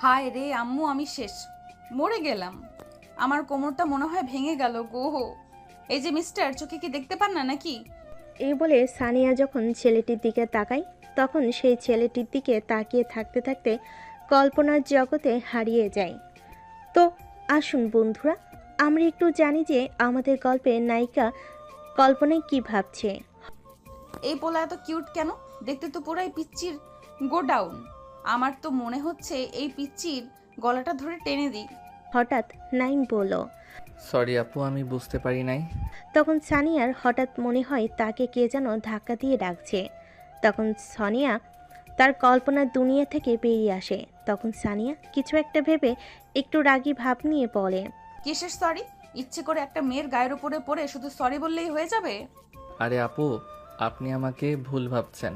হায় রে আম্মু, আমি শেষ, মরে গেলাম। আমার কোমরটা মনে হয় ভেঙে গেল গো। এই যে মিস্টার, চোখে কি দেখতে পান না নাকি? এই বলে সানিয়া যখন ছেলেটির দিকে তাকায়, তখন সেই ছেলেটির দিকে তাকিয়ে থাকতে থাকতে কল্পনার জগতে হারিয়ে যায়। তো আসুন বন্ধুরা, আমরা একটু জানি যে আমাদের গল্পের নায়িকা কল্পনায় কি ভাবছে। এই পোলা এত কিউট কেন? দেখতে তো পুরাই পিচ্চির গোডাউন। আমার তো মনে হচ্ছে এই পিচ্চির গলাটা ধরে টেনে দিই। হঠাৎ নাইম বলল। সরি আপু, আমি বুঝতে পারি নাই। তখন সানিয়ার হঠাৎ মনে হয় তাকে কে যেন ধাক্কা দিয়ে ডাকছে। তখন সানিয়া তার কল্পনার দুনিয়া থেকে বেরিয়ে আসে। তখন সানিয়া কিছু একটা ভেবে একটু রাগী ভাব নিয়ে বলে। কিসের সরি? ইচ্ছে করে একটা মেয়ের গায়ের উপরে পড়ে শুধু সরি বললেই হয়ে যাবে? আরে আপু, আপনি আমাকে ভুল ভাবছেন।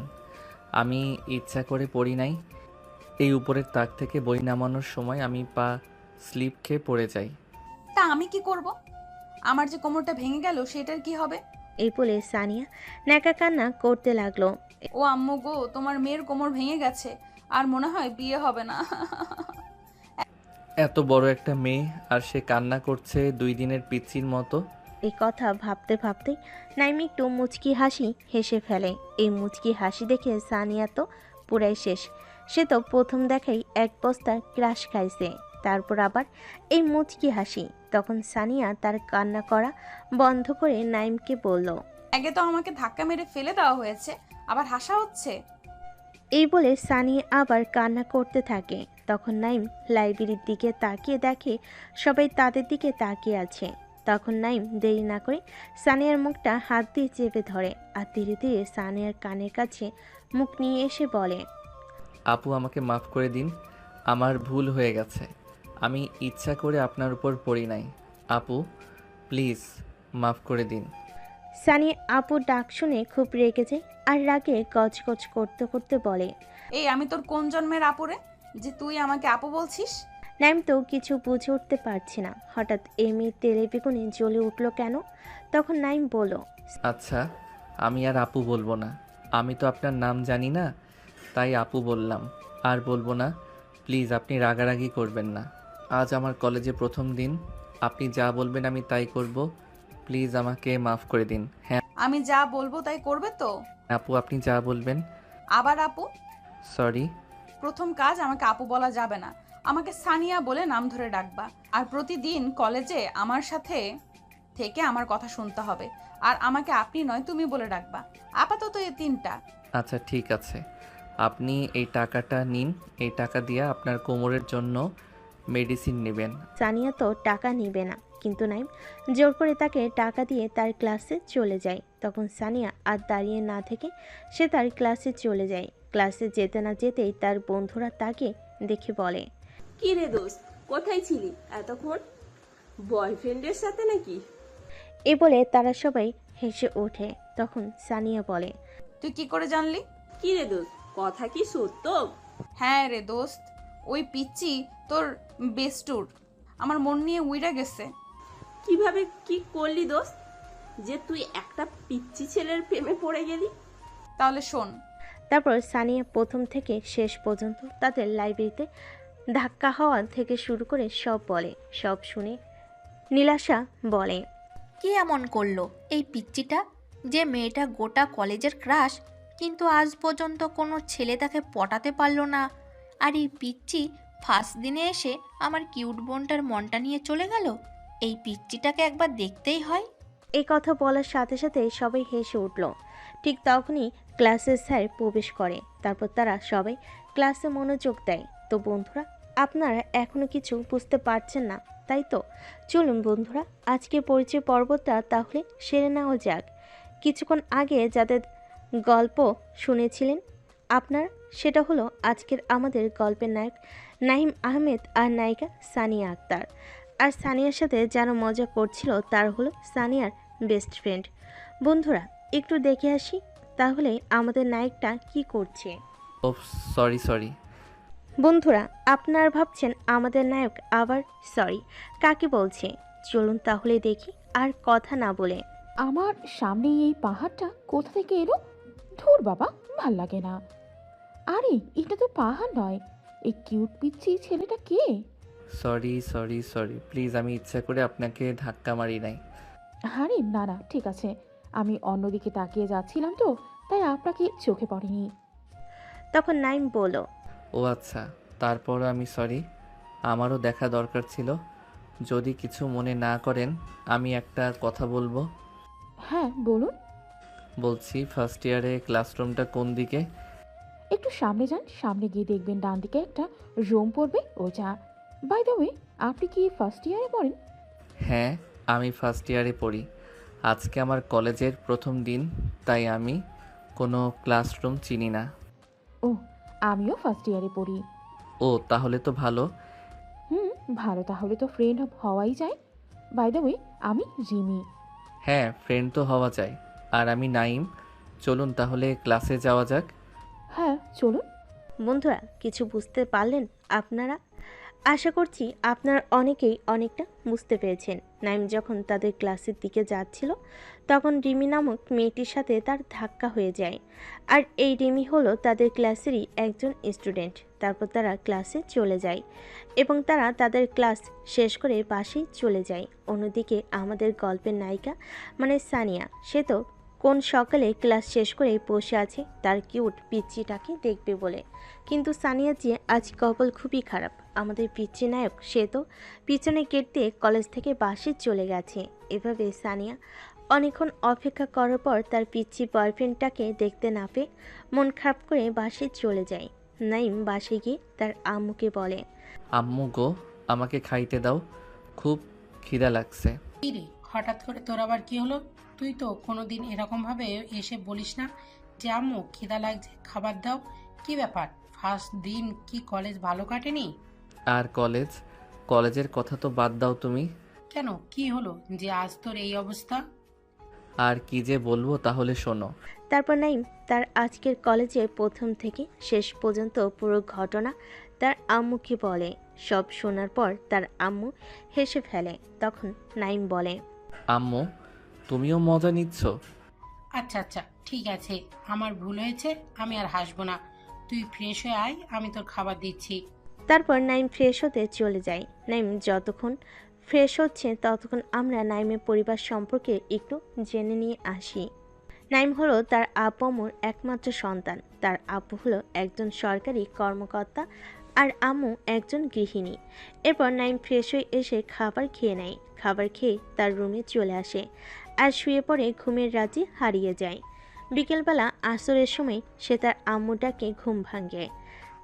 আমি ইচ্ছা করে পড়ি নাই। এই উপরের তাক থেকে বই নামানোর সময় আমি পা স্লিপ খেয়ে পড়ে যাই। তা আমি কি করব? আমার যে কোমরটা ভেঙে গেল সেটার কি হবে? এই বলে সানিয়া ন্যাকা কান্না করতে লাগলো। ও আম্মু গো, তোমার মেয়ের কোমর ভেঙে গেছে, আর মনে হয় বিয়ে হবে না। এত বড় একটা মেয়ে আর সে কান্না করছে 2 দিনের পিচ্চির মতো। এই কথা ভাবতে ভাবতে নাইম একটু মুচকি হাসি হেসে ফেলে। এই মুচকি হাসি দেখে সানিয়া তো পুরাই শেষ। সে তো প্রথম দেখাই এক বস্তা ক্রাশ খাইছে, তারপর আবার এই মুচকি হাসি। তখন সানিয়া তার কান্না করা বন্ধ করে নাইমকে বলল। আগে তো আমাকে ধাক্কা মেরে ফেলে দেওয়া হয়েছে, আবার হাসা হচ্ছে। এই বলে সানি আবার কান্না করতে থাকে। তখন নাইম লাইব্রেরির দিকে তাকিয়ে দেখে সবাই তাদের দিকে তাকিয়ে আছে। তখন নাইম দেরি না করে সানিয়ার মুখটা হাত দিয়ে চেপে ধরে আর ধীরে ধীরে সানিয়ার কানের কাছে মুখ নিয়ে এসে বলে। আপু, আমাকে মাফ করে দিন। আমার ভুল হয়ে গেছে। আমি ইচ্ছা করে আপনার উপর পড়ি নাই। আপু প্লিজ মাফ করে দিন। সানি আপু ডাক শুনে খুব রেগে যায় আর রাগে গজগজ করতে করতে বলে। এই আমি তোর কোন জন্মের আপুরে যে তুই আমাকে আপু বলছিস? নাইম তো কিছু বুঝে উঠতে পারছে না হঠাৎ এই মেয়ের তেলে বেগুনে জ্বলে উঠলো কেন। তখন নাইম বলল। আচ্ছা, আমি আর আপু বলবো না। আমি তো আপনার নাম জানি না, তাই আপু বললাম। আর বলবো না। প্লিজ আপনি রাগারাগি করবেন না। আজ আমার কলেজে প্রথম দিন। আপনি যা বলবেন আমি তাই করব। প্লিজ আমাকে মাফ করে দিন। হ্যাঁ আমি যা বলবো তাই করবে তো? আপু, আপনি যা বলবেন। আবার আপু? সরি। প্রথম কাজ, আমাকে আপু বলা যাবে না। আমাকে সানিয়া বলে নাম ধরে ডাকবা। আর প্রতিদিন কলেজে আমার সাথে থেকে আমার কথা শুনতে হবে। আর আমাকে আপনি নয় তুমি বলে ডাকবা। আপাতত এই তিনটা। আচ্ছা ঠিক আছে, আপনি এই টাকাটা নিন। এই টাকা দিয়ে আপনার কোমরের জন্য মেডিসিন নেবেন। সানিয়া তো টাকা নিবে না, কিন্তু নাইম জোর করে তাকে টাকা দিয়ে তার ক্লাসে চলে যায়। তখন সানিয়া আর দাঁড়িয়ে না থেকে সে তার ক্লাসে চলে যায়। ক্লাসে যেতে না যেতেই তার বন্ধুরা তাকে দেখে বলে। কি রে দোস্ত, কোথায় ছিলি এতক্ষণ? বয়ফ্রেন্ডের সাথে নাকি? এ বলে তারা সবাই হেসে ওঠে। তখন সানিয়া বলে। তুই কি করে জানলি? কি রে দোস্ত, কথা কি সত্য? হ্যাঁ রে দোস্ত, ওই পিচ্চি তোর বেস্টুর আমার মন নিয়ে উইরা গেছে। কিভাবে কি করলি দোস্ত, যে তুই একটা পিচ্চি ছেলের প্রেমে পড়ে গেলি? তাহলে শোন। তারপর সানিয়া প্রথম থেকে শেষ পর্যন্ত তাদের লাইব্রেরিতে ধাক্কা হওয়া থেকে শুরু করে সব বলে। সব শুনে নীলাশা বলে। কি এমন করলো এই পিচ্চিটা যে মেয়েটা গোটা কলেজের ক্রাশ, কিন্তু আজ পর্যন্ত কোনো ছেলে তাকে পটাতে পারলো না। আর এই পিচ্চি ফার্স্ট দিনে এসে আমার কিউট বোনটার মনটা নিয়ে চলে গেল। এই পিচ্চিটাকে একবার দেখতেই হয়। এই কথা বলার সাথে সাথে সবাই হেসে উঠল। ঠিক তখনই ক্লাসের স্যার প্রবেশ করে। তারপর তারা সবাই ক্লাসে মনোযোগ দেয়। তো বন্ধুরা, আপনারা এখনো কিছু বুঝতে পারছেন না, তাই তো? চলুন বন্ধুরা, আজকে পরিচয় পর্বটা তাহলে সেরে নেওয়া যাক। কিছুক্ষণ আগে যাদের গল্প শুনেছিলেন আপনারা, সেটা হলো আজকের আমাদের গল্পের নায়ক নাহিম আহমেদ আর নায়িকা সানিয়া আক্তার। আর সানিয়ার সাথে যারা মজা করছিল তার হলো সানিয়ার বেস্ট ফ্রেন্ড। বন্ধুরা, একটু দেখে আসি তাহলে আমাদের নায়কটা কি করছে। ও সরি সরি। বন্ধুরা, আপনারা ভাবছেন আমাদের নায়ক আবার সরি কাকে বলছে। চলুন তাহলে দেখি আর কথা না বলে। আমার সামনে এই পাহাড়টা কোথা থেকে এলো? ধুর বাবা, ভাল লাগে না। আরে এটা তো পাহাড় নয়, এই কিউট পিচ্ছি ছেলেটা কে? সরি সরি সরি, প্লিজ, আমি ইচ্ছা করে আপনাকে ধাক্কা মারি নাই। আরে না না, ঠিক আছে। আমি অন্যদিকে তাকিয়ে যাচ্ছিলাম তো, তাই আপনাকে চোখে পড়েনি। তখন নাইম বলল, ও আচ্ছা, তারপরও আমি সরি, আমারও দেখা দরকার ছিল। যদি কিছু মনে না করেন আমি একটা কথা বলবো। হ্যাঁ বলুন। বলছি, ফার্স্ট ইয়ারে ক্লাসরুমটা কোন দিকে? একটু সামনে যান, সামনে গিয়ে দেখবেন ডান দিকে একটা রুম পড়বে, ওইটা। বাই দ্য ওয়ে, আপনি কি ফার্স্ট ইয়ারে পড়েন? হ্যাঁ, আমি ফার্স্ট ইয়ারে পড়ি। আজকে আমার কলেজের প্রথম দিন, তাই আমি কোনো ক্লাসরুম চিনি না। ও, আমিও ফার্স্ট ইয়ারে পড়ি। ও, তাহলে তো ভালো। হুম, ভালো, তাহলে তো ফ্রেন্ড হওয়াই যায়। বাই দ্য ওয়ে, আমি রিমি। হ্যাঁ, ফ্রেন্ড তো হওয়া যায়। আর আমি নাইম। চলুন তাহলে ক্লাসে যাওয়া যাক। হ্যাঁ চলুন। বন্ধুরা কিছু বুঝতে পারলেন আপনারা? আশা করছি আপনার অনেকেই অনেকটা বুঝতে পেরেছেন। নাইম যখন তাদের ক্লাসের দিকে যাচ্ছিল তখন রিমি নামক মেয়েটির সাথে তার ধাক্কা হয়ে যায়। আর এই রিমি হলো তাদের ক্লাসেরই একজন স্টুডেন্ট। তারপর তারা ক্লাসে চলে যায় এবং তারা তাদের ক্লাস শেষ করে বাসেই চলে যায়। অন্যদিকে আমাদের গল্পের নায়িকা মানে সানিয়া, সে তো কোন সকালে ক্লাস শেষ করে বসে আছে তার কিউট পিচ্চিটাকে দেখবে বলে। কিন্তু সানিয়া যে আজ কপাল খুবই খারাপ। আমাদের পিচ্চি নায়ক সে তো পিছনে গেট দিয়ে কলেজ থেকে বাসে চলে গেছে। এভাবে সানিয়া অনেকক্ষণ অপেক্ষা করার পর তার পিচ্চি বয়ফ্রেন্ডটাকে দেখতে না পেয়ে মন খারাপ করে বাসে চলে যায়। নাইম বাসে গিয়ে তার আম্মুকে বলে, আম্মু গো, আমাকে খাইতে দাও, খুব খিদা লাগছে। কি রে, হঠাৎ করে তোর আবার কি হলো? তুই তো কোনোদিন এরকম ভাবে এসে বলিস না যে আম্মু খিদা লাগছে, খাবার দাও। কি ব্যাপার, ফার্স্ট দিন কি কলেজ ভালো কাটেনি? আর কলেজের কথা তো বাদ দাও তুমি। কেন, কি হলো যে আজ তোর এই অবস্থা? আর কি যে বলবো তাহলে শোনো। তারপর নাইম তার আজকের কলেজে প্রথম থেকে শেষ পর্যন্ত পুরো ঘটনা তার আম্মুকে বলে। সব শোনার পর তার আম্মু হেসে ফেলে। তখন নাইম বলে, আম্মু, তুমিও মজা নিচ্ছ? আচ্ছা আচ্ছা, ঠিক আছে, আমার ভুল হয়েছে, আমি আর হাসবো না। তুই ফ্রেশ হয়ে আয়, আমি তোর খাবার দিচ্ছি। তারপর নাইম ফ্রেশ হতে চলে যায়। নাইম যতক্ষণ ফ্রেশ হচ্ছে ততক্ষণ আমরা নাইমের পরিবার সম্পর্কে একটু জেনে নিয়ে আসি। নাইম হলো তার আব্বু আম্মুর একমাত্র সন্তান। তার আব্বু হলো একজন সরকারি কর্মকর্তা আর আম্মু একজন গৃহিণী। এরপর নাইম ফ্রেশ হয়ে এসে খাবার খেয়ে নেয়। খাবার খেয়ে তার রুমে চলে আসে আর শুয়ে পড়ে ঘুমের রাজ্যে হারিয়ে যায়। বিকেলবেলা আসরের সময় সে তার আম্মুটাকে ঘুম ভাঙে।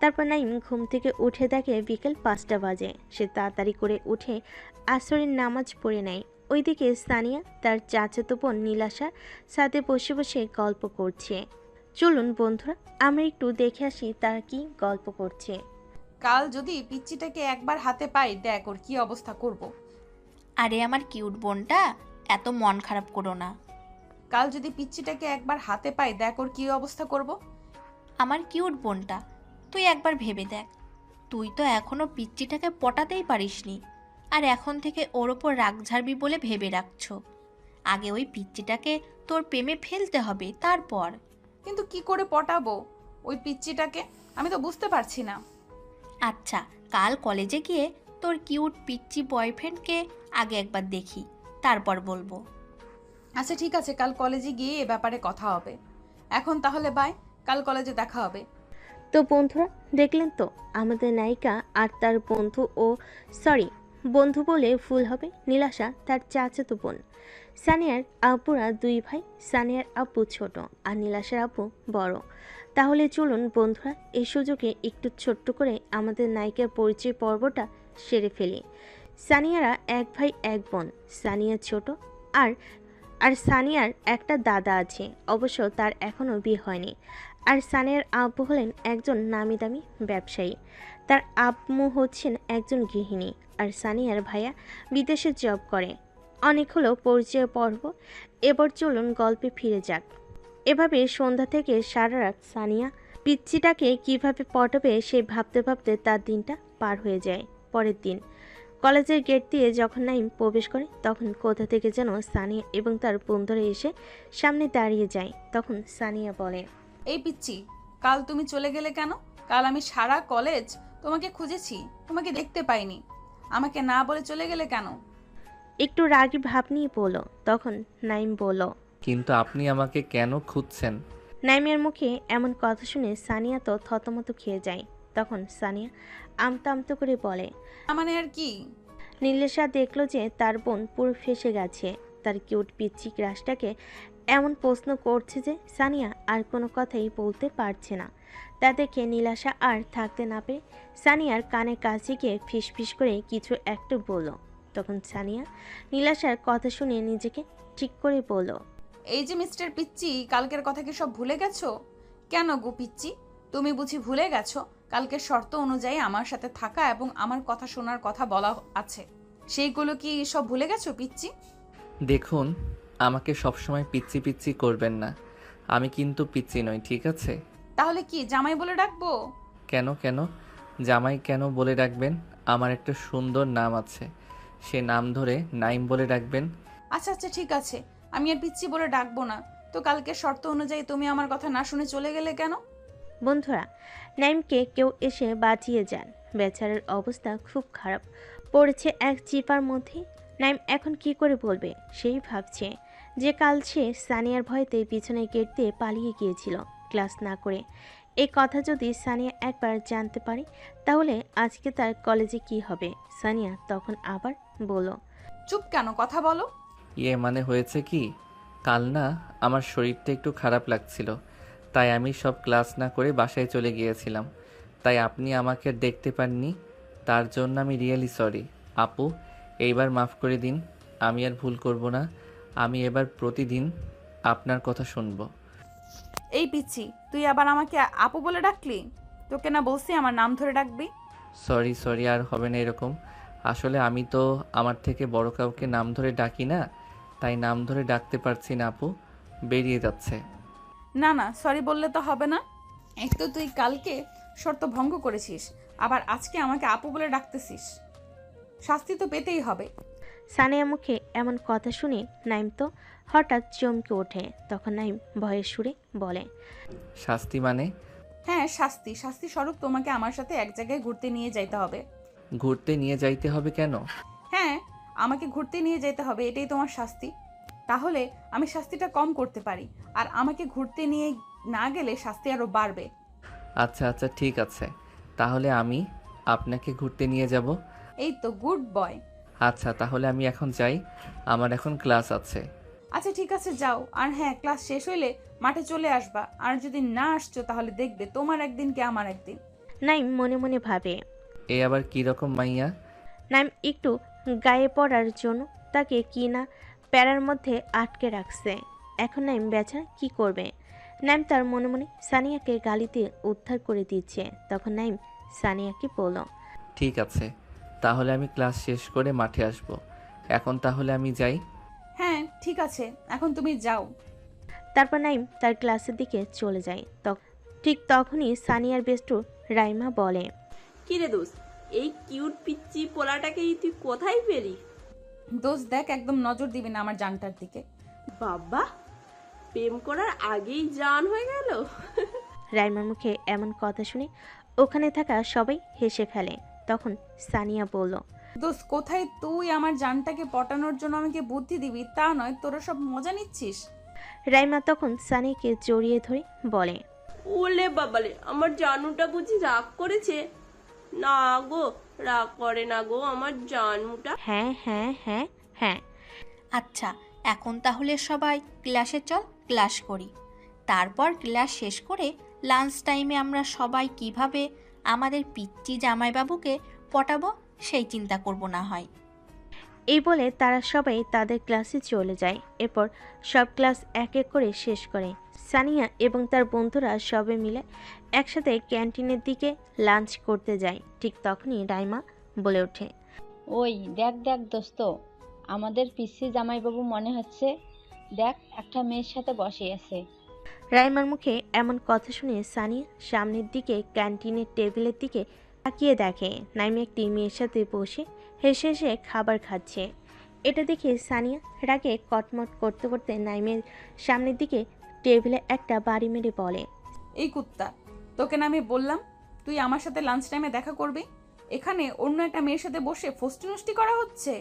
তারপর নাইম ঘুম থেকে উঠে দেখে বিকেল 5টা বাজে। সে তাড়াতাড়ি করে উঠে আসরের নামাজ পড়ে নেয়। ওইদিকে সানিয়া তার চাচাতো বোন নীলাশার সাথে বসে বসে গল্প করছে। চলুন বন্ধুরা আমরা একটু দেখে আসি তারা কি গল্প করছে। কাল যদি পিচ্চিটাকে একবার হাতে পাই, দেখ ওর কি অবস্থা করব। আরে আমার কিউট বোনটা, এত মন খারাপ করো না। কাল যদি পিচ্চিটাকে একবার হাতে পাই, দেখ ওর কি অবস্থা করব। আমার কিউট বোনটা, তুই একবার ভেবে দেখ, তুই তো এখনো পিচ্চিটাকে পটাতেই পারিসনি, আর এখন থেকে ওর ওপর রাগ ঝাড়বি বলে ভেবে রাখছো। আগে ওই পিচ্চিটাকে তোর প্রেমে ফেলতে হবে, তারপর। কিন্তু কি করে পটাবো ওই পিচ্চিটাকে, আমি তো বুঝতে পারছি না। আচ্ছা, কাল কলেজে গিয়ে তোর কিউট পিচ্চি বয়ফ্রেন্ডকে আগে একবার দেখি, তারপর বলবো। আচ্ছা ঠিক আছে, কাল কলেজে গিয়ে এ ব্যাপারে কথা হবে। এখন তাহলে বাই, কাল কলেজে দেখা হবে। তো বন্ধুরা দেখলেন তো আমাদের নায়িকা আর তার বন্ধু, ও সরি বন্ধু বলে ভুল হবে, নীলাশা তার চাচাতো বোন। সানিয়ার আব্বুরা দুই ভাই। সানিয়ার আব্বু ছোট আর নীলাশার আব্বু বড়। তাহলে চলুন বন্ধুরা এই সুযোগে একটু ছোট্ট করে আমাদের নায়িকার পরিচয় পর্বটা সেরে ফেলি। সানিয়ারা এক ভাই এক বোন। সানিয়া ছোট আর আর সানিয়ার একটা দাদা আছে, অবশ্য তার এখনও বিয়ে হয়নি। আর সানিয়ার আব্বু হলেন একজন নামি দামি ব্যবসায়ী। তার আম্মু হচ্ছেন একজন গৃহিণী। আর সানিয়ার ভাইয়া বিদেশে জব করে। অনেক হলো পরিচয় পর্ব, এবার চলুন গল্পে ফিরে যাক। এভাবে সন্ধ্যা থেকে সারা রাত সানিয়া পিচ্চিটাকে কিভাবে পটাবে সে ভাবতে ভাবতে তার দিনটা পার হয়ে যায়। পরের দিন কলেজের গেট দিয়ে যখন নাইম প্রবেশ করে তখন কোথা থেকে যেন সানিয়া এবং তার বন্ধুরা এসে সামনে দাঁড়িয়ে যায়। তখন সানিয়া বলে, এই পিচ্চি, কাল তুমি চলে গেলে কেন? কাল আমি সারা কলেজ তোমাকে খুঁজেছি, তোমাকে দেখতে পাইনি। আমাকে না বলে চলে গেলে কেন? একটু রাগী ভাব নিয়ে বলল। তখন নাইম বলল। কিন্তু আপনি আমাকে কেন খুঁজছেন? নাইমের মুখে এমন কথা শুনে সানিয়া তো থতমত খেয়ে যায়। তখন সানিয়া আমতা আমতা করে বলে। মানে আর কি? নীলেশা দেখলো যে তার বোন পুরো ফেঁসে গেছে। তার কিউট পিচ্চি ক্রাশটাকে এমন প্রশ্ন করছে যে সানিয়া আর কোনো কথাই বলতে পারছে না। তা দেখে নীলাশা আর থাকতে না পেরে সানিয়ার কানে কাছে গিয়ে ফিসফিস করে কিছু একটা বলল। তখন সানিয়া নীলাশার কথা শুনে নিজেকে ঠিক করে বলল। এই যে মিস্টার পিচ্চি, কালকের কথা কি সব ভুলে গেছো? কেন গো পিচ্চি, তুমি বুঝি ভুলে গেছো কালকের শর্ত অনুযায়ী আমার সাথে থাকা এবং আমার কথা শোনার কথা বলা আছে? সেইগুলো কি সব ভুলে গেছো পিচ্চি? দেখুন, আমাকে সবসময় পিচ্চি পিচ্চি করবেন না। আমি কিন্তু পিচ্চি নই, ঠিক আছে? তাহলে কি জামাই বলে ডাকবো? কেন কেন জামাই কেন বলে ডাকবেন? আমার একটা সুন্দর নাম আছে, সে নাম ধরে নাইম বলে ডাকবেন। আচ্ছা আচ্ছা ঠিক আছে, আমি আর পিচ্চি বলে ডাকবো না। তো কালকের শর্ত অনুযায়ী তুমি আমার কথা না শুনে চলে গেলে কেন? বন্ধুরা, নাইমকে কেউ এসে বাঁচিয়ে যান। বেচারার অবস্থা খুব খারাপ, পড়েছে এক চিপার মধ্যে। নাইম এখন কি করে বলবে সেই ভাবছে যে কাল সে সানিয়ার ভয়তে পিছনে গেট দিয়ে পালিয়ে গিয়েছিল ক্লাস না করে। এই কথা যদি সানিয়া একবার জানতে পারে তাহলে আজকে তার কলেজে কি হবে। সানিয়া তখন আবার বলল। চুপ কেন, কথা বলো। মানে হয়েছে কি, কাল না আমার শরীরটা একটু খারাপ লাগছিল, তাই আমি সব ক্লাস না করে বাসায় চলে গিয়েছিলাম। তাই আপনি আমাকে দেখতে পাননি, তার জন্য আমি রিয়েলি সরি। আপু, এইবার মাফ করে দিন, আমি আর ভুল করব না। আমি এবার প্রতিদিন আপনার কথা শুনবো। এই পিচ্চি, তুই আবার আমাকে আপু বলে ডাকলি? তোকে না বলছি আমার নাম ধরে ডাকবি? সরি সরি, আর হবে না এরকম। আসলে আমি তো আমার থেকে বড় কাউকে নাম ধরে ডাকি না, তাই নাম ধরে ডাকতে পারছি না আপু, বেরিয়ে যাচ্ছে। না না, সরি বললে তো হবে না। এক তো তুই কালকে শর্ত ভঙ্গ করেছিস, আবার আজকে আমাকে আপু বলে ডাকতেছিস। শাস্তি তো পেতেই হবে। সানিয়া মুখে এমন কথা শুনে নাইম তো হঠাৎ চমকে ওঠে। তখন নাইম ভয়ের সুরে বলে। শাস্তি মানে? হ্যাঁ শাস্তি, শাস্তি স্বরূপ তোমাকে আমার সাথে এক জায়গায় ঘুরতে নিয়ে যাইতে হবে। ঘুরতে নিয়ে যাইতে হবে কেন? হ্যাঁ, আমাকে ঘুরতে নিয়ে যেতে হবে, এটাই তোমার শাস্তি। তাহলে আমি শাস্তিটা কম করতে পারি, আর আমাকে ঘুরতে নিয়ে না গেলে শাস্তি আরো বাড়বে। আচ্ছা আচ্ছা ঠিক আছে, তাহলে আমি আপনাকে ঘুরতে নিয়ে যাব। এই তো গুড বয়। আচ্ছা তাহলে আমি এখন যাই, আমার এখন ক্লাস আছে। আচ্ছা ঠিক আছে যাও, আর হ্যাঁ ক্লাস শেষ হইলে মাঠে চলে আসবা। আর যদি না আসছো তাহলে দেখবে তোমার একদিন কি আমার একদিন। নাইম মনে মনে ভাবে। এ আবার কি রকম মাইয়া? নাইম একটু গায়ে পড়ার জন্য তাকে কি না প্যারার মধ্যে আটকে রাখছে। এখন নাইম বেচারা কি করবে। নাইম তার মনে মনে সানিয়াকে গালিতে উদ্ধার করে দিচ্ছে। তখন নাইম সানিয়াকে বলল। ঠিক আছে, তাহলে আমি ক্লাস শেষ করে মাঠে আসব। এখন তাহলে আমি যাই। হ্যাঁ ঠিক আছে, এখন তুমি যাও। তারপর নাইম তার ক্লাসের দিকে চলে যায়। ঠিক তখনই সানিয়ার বেস্টু রাইমা বলে। কিরে দোস্ত, এই কিউট পিচ্চি পোলাটাকেই তুই কোথায় পেলি? দোস্ত দেখ, একদম নজর দিবি না আমার জানটার দিকে। বাবা, প্রেম করার আগেই জান হয়ে গেল। রাইমার মুখে এমন কথা শুনে ওখানে থাকা সবাই হেসে ফেলে। তখন সানিয়া বলল। দোস্ত কোথায় তুই আমার জানটাকে পটানোর জন্য আমাকে বুদ্ধি দিবি তা নয়, তোরা সব মজা নিচ্ছিস। রাইমা তখন সানিয়াকে জড়িয়ে ধরে বলে। ওলে বাবালে, আমার জানুটা বুঝি রাগ করেছে? না গো, রাগ করে না গো আমার জানুটা। হ্যাঁ হ্যাঁ হ্যাঁ হ্যাঁ। আচ্ছা, এখন তাহলে সবাই ক্লাসে চল, ক্লাস করি। তারপর ক্লাস শেষ করে লাঞ্চ টাইমে আমরা সবাই কিভাবে আমাদের পিচ্চি জামাইবাবুকে পটাবো সেই চিন্তা করব না হয়। এই বলে তারা সবাই তাদের ক্লাসে চলে যায়। এরপর সব ক্লাস এক এক করে শেষ করে সানিয়া এবং তার বন্ধুরা সবে মিলে একসাথে ক্যান্টিনের দিকে লাঞ্চ করতে যায়। ঠিক তখনই রাইমা বলে ওঠে। ওই দেখ দেখ দোস্ত, আমাদের পিসি জামাইবাবু মনে হচ্ছে, দেখ একটা মেয়ের সাথে বসে আছে। রাইমার মুখে এমন কথা শুনে সানিয়া সামনের দিকে ক্যান্টিনের টেবিলের দিকে তাকিয়ে দেখে নাইম একটি মেয়ের সাথে বসে হেসে হেসে খাবার খাচ্ছে। এটা দেখে সানিয়া রাগে কটমট করতে করতে নাইমের সামনের দিকে টেবিলে একটা বাড়ি মেরে বলে। এই কুত্তা, তোকে না আমি বললাম তুই আমার সাথে লাঞ্চ টাইমে দেখা করবি? এখানে অন্য একটা মেয়ের সাথে বসে ফষ্টি নষ্টি করা হচ্ছে।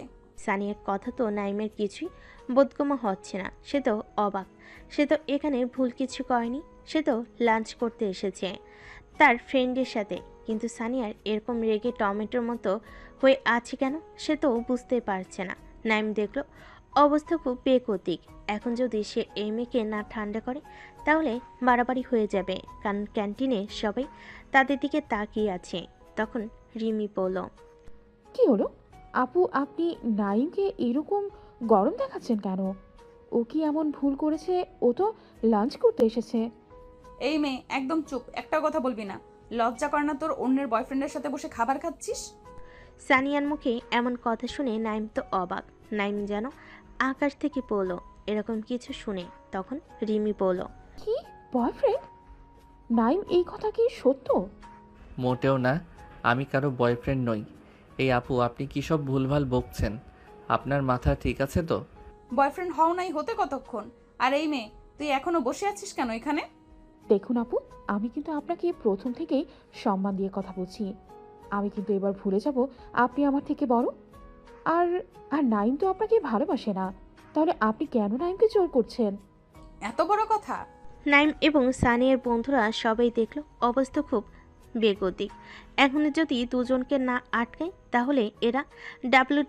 সানিয়ার কথা তো নাইমের কিছুই বোধগম্য হচ্ছে না। সে তো অবাক। সে তো এখানে ভুল কিছু করেনি। সে তো লাঞ্চ করতে এসেছে তার ফ্রেন্ডের সাথে। কিন্তু সানিয়ার এরকম রেগে টমেটোর মতো হয়ে আছে কেন, সে তো বুঝতে পারছে না। নাইম দেখলো অবস্থা খুব বেগতিক। এখন যদি সে এই মেয়েকে না ঠান্ডা করে তাহলে বাড়াবাড়ি হয়ে যাবে, কারণ ক্যান্টিনে সবাই তাদের দিকে তাকিয়ে আছে। তখন রিমি বলল, কি হলো আপু, আপনি নাইমকে এরকম গরম দেখাচ্ছেন কেন? ও কি এমন ভুল করেছে? ও তো লাঞ্চ করতে এসেছে। এই মেয়ে, একদম চুপ, একটা কথা বলবি না। লজ্জা করে না তোর অন্যের বয়ফ্রেন্ডের সাথে বসে খাবার খাচ্ছিস? সানিয়ার মুখে এমন কথা শুনে নাইম তো অবাক। নাইম যেন আকাশ থেকে পড়লো এরকম কিছু শুনে। তখন রিমি বলল, কি বয়ফ্রেন্ড? নাইম, এই কথা কি সত্য? মোটেও না, আমি কারো বয়ফ্রেন্ড নই। এই আপু, আপনি কী সব ভুলভাল বকছেন? আপনার মাথা ঠিক আছে তো? বয়ফ্রেন্ড হও নাই হতে কতক্ষণ? আর এই মেয়ে, তুই এখনো বসে আছিস কেন এখানে? দেখুন আপু, আমি কিন্তু আপনাকে প্রথম থেকেই সম্মান দিয়ে কথা বলছি। আমি কিন্তু এবার ভুলে যাব আপনি আমার থেকে বড়। আর আর নাইম তো আপনাকে ভালোবাসে না, তাহলে আপনি কেন নাইমকে জোর করছেন? এত বড় কথা? নাইম এবং সানিয়ার বন্ধুরা সবাই দেখলো অবস্থা খুব বেগতিক। এখন যদি দুজনকে না আটকায় তাহলে এরা ডাব্লু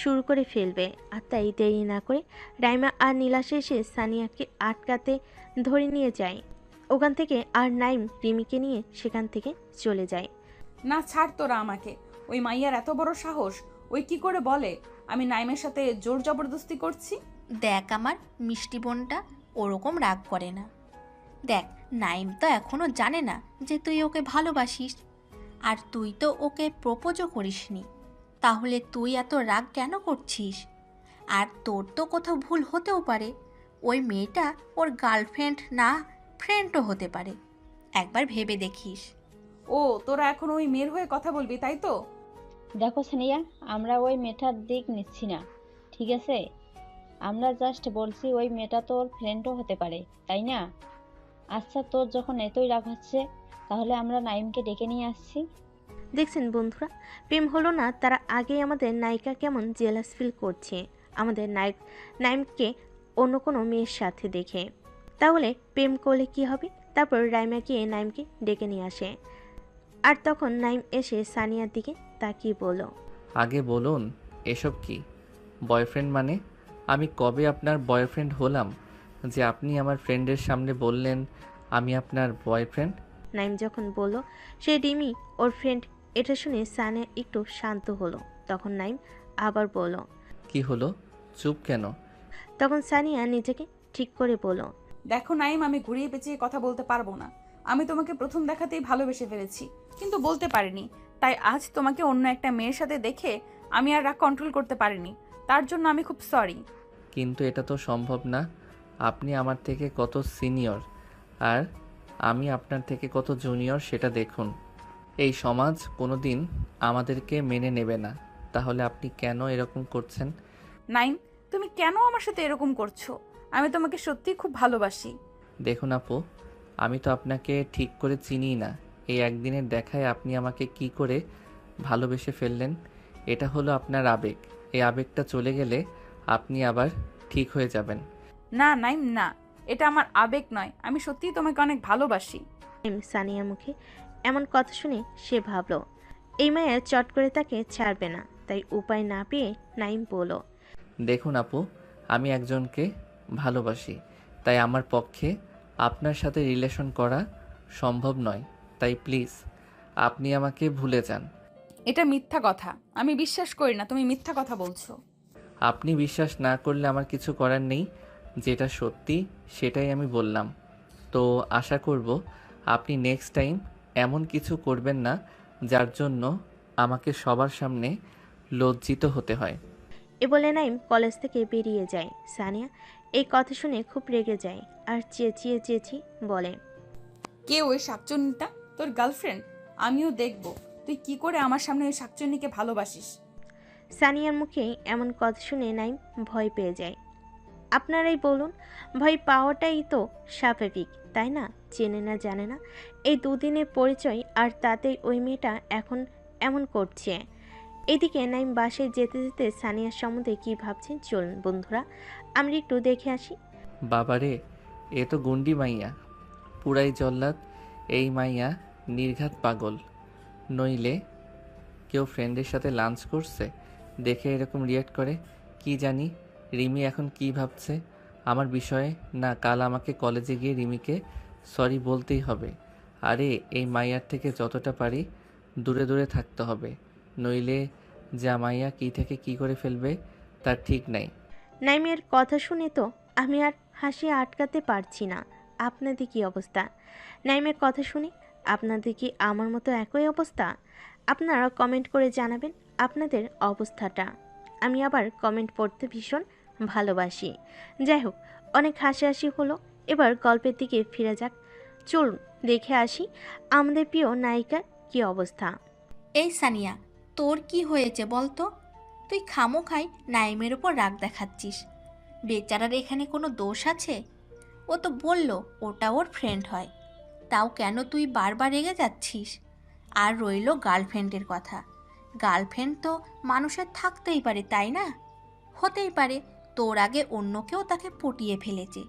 শুরু করে ফেলবে। আর তাই দেরি না করে রাইমা আর নীলাশ এসে সানিয়াকে আটকাতে ধরে নিয়ে যায় ওখান থেকে। আর নাইম রিমিকে নিয়ে সেখান থেকে চলে যায়। না, ছাড় তোরা আমাকে। ওই মাইয়ার এত বড় সাহস! ওই কি করে বলে আমি নাইমের সাথে জোর জবরদস্তি করছি? দেখ আমার মিষ্টি বোনটা ওরকম রাগ করে না। দেখ, নাইম তো এখনও জানে না যে তুই ওকে ভালোবাসিস, আর তুই তো ওকে প্রপোজও করিসনি। তাহলে তুই এত রাগ কেন করছিস? আর তোর তো কোথাও ভুল হতেও পারে। ওই মেয়েটা ওর গার্লফ্রেন্ড না, ফ্রেন্ডও হতে পারে। একবার ভেবে দেখিস। ও, তোরা এখন ওই মেয়ের হয়ে কথা বলবি, তাই তো? দেখো সানিয়া, আমরা ওই মেয়েটার দিক নিচ্ছি না, ঠিক আছে? আমরা জাস্ট বলছি ওই মেয়েটা তোর ফ্রেন্ডও হতে পারে, তাই না? আচ্ছা, তোর যখন এতই রাগ হচ্ছে তাহলে আমরা নাইমকে ডেকে নিয়ে আসছি। দেখছেন বন্ধুরা, প্রেম হলো না, তারা আগেই আমাদের নায়িকা কেমন জেলাস ফিল করছে আমাদের নাইমকে অন্য কোনো মেয়ের সাথে দেখে। তাহলে প্রেম করলে কি হবে? তারপর রাইমা গিয়ে নাইমকে ডেকে নিয়ে আসে। আর তখন নাইম এসে সানিয়ার দিকে তাকিয়ে বলল, আগে বলুন, এসব কি? বয়ফ্রেন্ড মানে? আমি কবে আপনার বয়ফ্রেন্ড হলাম যে আপনি আমার ফ্রেন্ডের সামনে বললেন আমি আপনার বয়ফ্রেন্ড? নাইম যখন বলল সে রিমি ওর ফ্রেন্ড, এটা শুনে সানিয়া একটু শান্ত হলো। তখন নাইম আবার বলল, কি হলো, চুপ কেন? তখন সানিয়া নিজেকে ঠিক করে বলল, দেখো নাইম, আমি ঘুরিয়ে পেঁচিয়ে কথা বলতে পারবো না। আমি তোমাকে প্রথম দেখাতেই ভালোবেসে ফেলেছি, কিন্তু বলতে পারিনি। তাই আজ তোমাকে অন্য একটা মেয়ের সাথে দেখে আমি আর রাগ কন্ট্রোল করতে পারিনি। তার জন্য আমি খুব সরি। কিন্তু এটা তো সম্ভব না। আপনি আমার থেকে কত সিনিয়র আর আমি আপনার থেকে কত জুনিয়র, সেটা দেখুন। এই সমাজ কোনো দিন আমাদেরকে মেনে নেবে না। তাহলে আপনি কেন এরকম করছেন? নাইম, তুমি কেন আমার সাথে এরকম করছো? আমি তোমাকে সত্যিই খুব ভালোবাসি। দেখুন আপু, আমি তো আপনাকে ঠিক করে চিনিই না। এই একদিনের দেখায় আপনি আমাকে কি করে ভালোবেসে ফেললেন? এটা হলো আপনার আবেগ। এই আবেগটা চলে গেলে আপনি আবার ঠিক হয়ে যাবেন। না নাইম, না, এটা আমার আবেগ নয়। আমি সত্যিই তোমাকে অনেক ভালোবাসি। সানিয়ার মুখে এমন কথা শুনে সে ভাবল এই মায়া চট করে তাকে ছাড়বে না। তাই উপায় না পেয়ে নাইম বলল, দেখুন আপু, আমি একজনকে ভালোবাসি, তাই আমার পক্ষে আপনার সাথে রিলেশন করা সম্ভব নয়। তাই প্লিজ আপনি আমাকে ভুলে যান। এটা মিথ্যা কথা। আমি বিশ্বাস করি না তুমি মিথ্যা কথা বলছো। আপনি বিশ্বাস না করলে আমার কিছু করার নেই। যেটা সত্যি সেটাই আমি বললাম। তো আশা করব আপনি নেক্সট টাইম এমন কিছু করবেন না যার জন্য আমাকে সবার সামনে লজ্জিত হতে হয়। এ বলে নাইম কলেজ থেকে বেরিয়ে যায়। সানিয়া এই কথা শুনে খুব রেগে যায় আর চেঁচিয়ে বলে, কে ওই শাকচুন্নিটা? তোর গার্লফ্রেন্ড? আমিও দেখব তুই কি করে আমার সামনে ওই শাকচুন্নিকে ভালোবাসিস। সানিয়ার মুখে এমন কথা শুনে নাইম ভয় পেয়ে যায়। আপনারাই বলুন, ভয় পাওয়াটাই তো স্বাভাবিক, তাই না? চেনে না জানে না, এই দুদিনের পরিচয়, আর তাতেই ওই মেয়েটা এখন এমন করছে। এদিকে নাইম বাসায় যেতে যেতে সানিয়ার সম্বন্ধে কী ভাবছেন চলুন বন্ধুরা আমরা একটু দেখে আসি। বাবারে, এ তো গুন্ডি মাইয়া, পুরাই জল্লাদ। এই মাইয়া নির্ঘাত পাগল, নইলে কেউ ফ্রেন্ডের সাথে লাঞ্চ করছে দেখে এরকম রিয়াক্ট করে। কি জানি রিমি এখন কি ভাবছে আমার বিষয়ে। না, কাল আমাকে কলেজে গিয়ে রিমিকে সরি বলতেই হবে। আরে এই মাইয়ার থেকে যতটা পারি দূরে দূরে থাকতে হবে, নইলে যা মাইয়া কি থেকে কি করে ফেলবে তার ঠিক নাই। নাইমের কথা শুনে তো আমি আর হাসি আটকাতে পারছি না। আপনাদের কি অবস্থা? নাইমের কথা শুনে আপনাদের কি আমার মতো একই অবস্থা? আপনারা কমেন্ট করে জানাবেন আপনাদের অবস্থাটা। আমি আবার কমেন্ট পড়তে ভীষণ ভালোবাসি। যাই হোক, অনেক হাসাহাসি হলো, এবার গল্পের দিকে ফিরে যাক। চলুন দেখে আসি আমাদের প্রিয় নায়িকার কি অবস্থা। এই সানিয়া, তোর কি হয়েছে বল তো? তুই খামোখাই নাইমের ওপর রাগ দেখাচ্ছিস। বেচারার এখানে কোনো দোষ আছে? ও তো বলল ওটা ওর ফ্রেন্ড হয়, তাও কেন তুই বারবার রেগে যাচ্ছিস? আর রইল গার্লফ্রেন্ডের কথা। গার্লফ্রেন্ড তো মানুষের থাকতেই পারে, তাই না? হতেই পারে তোর আগে অন্য কেউ তাকে পটিয়ে ফেলেছে।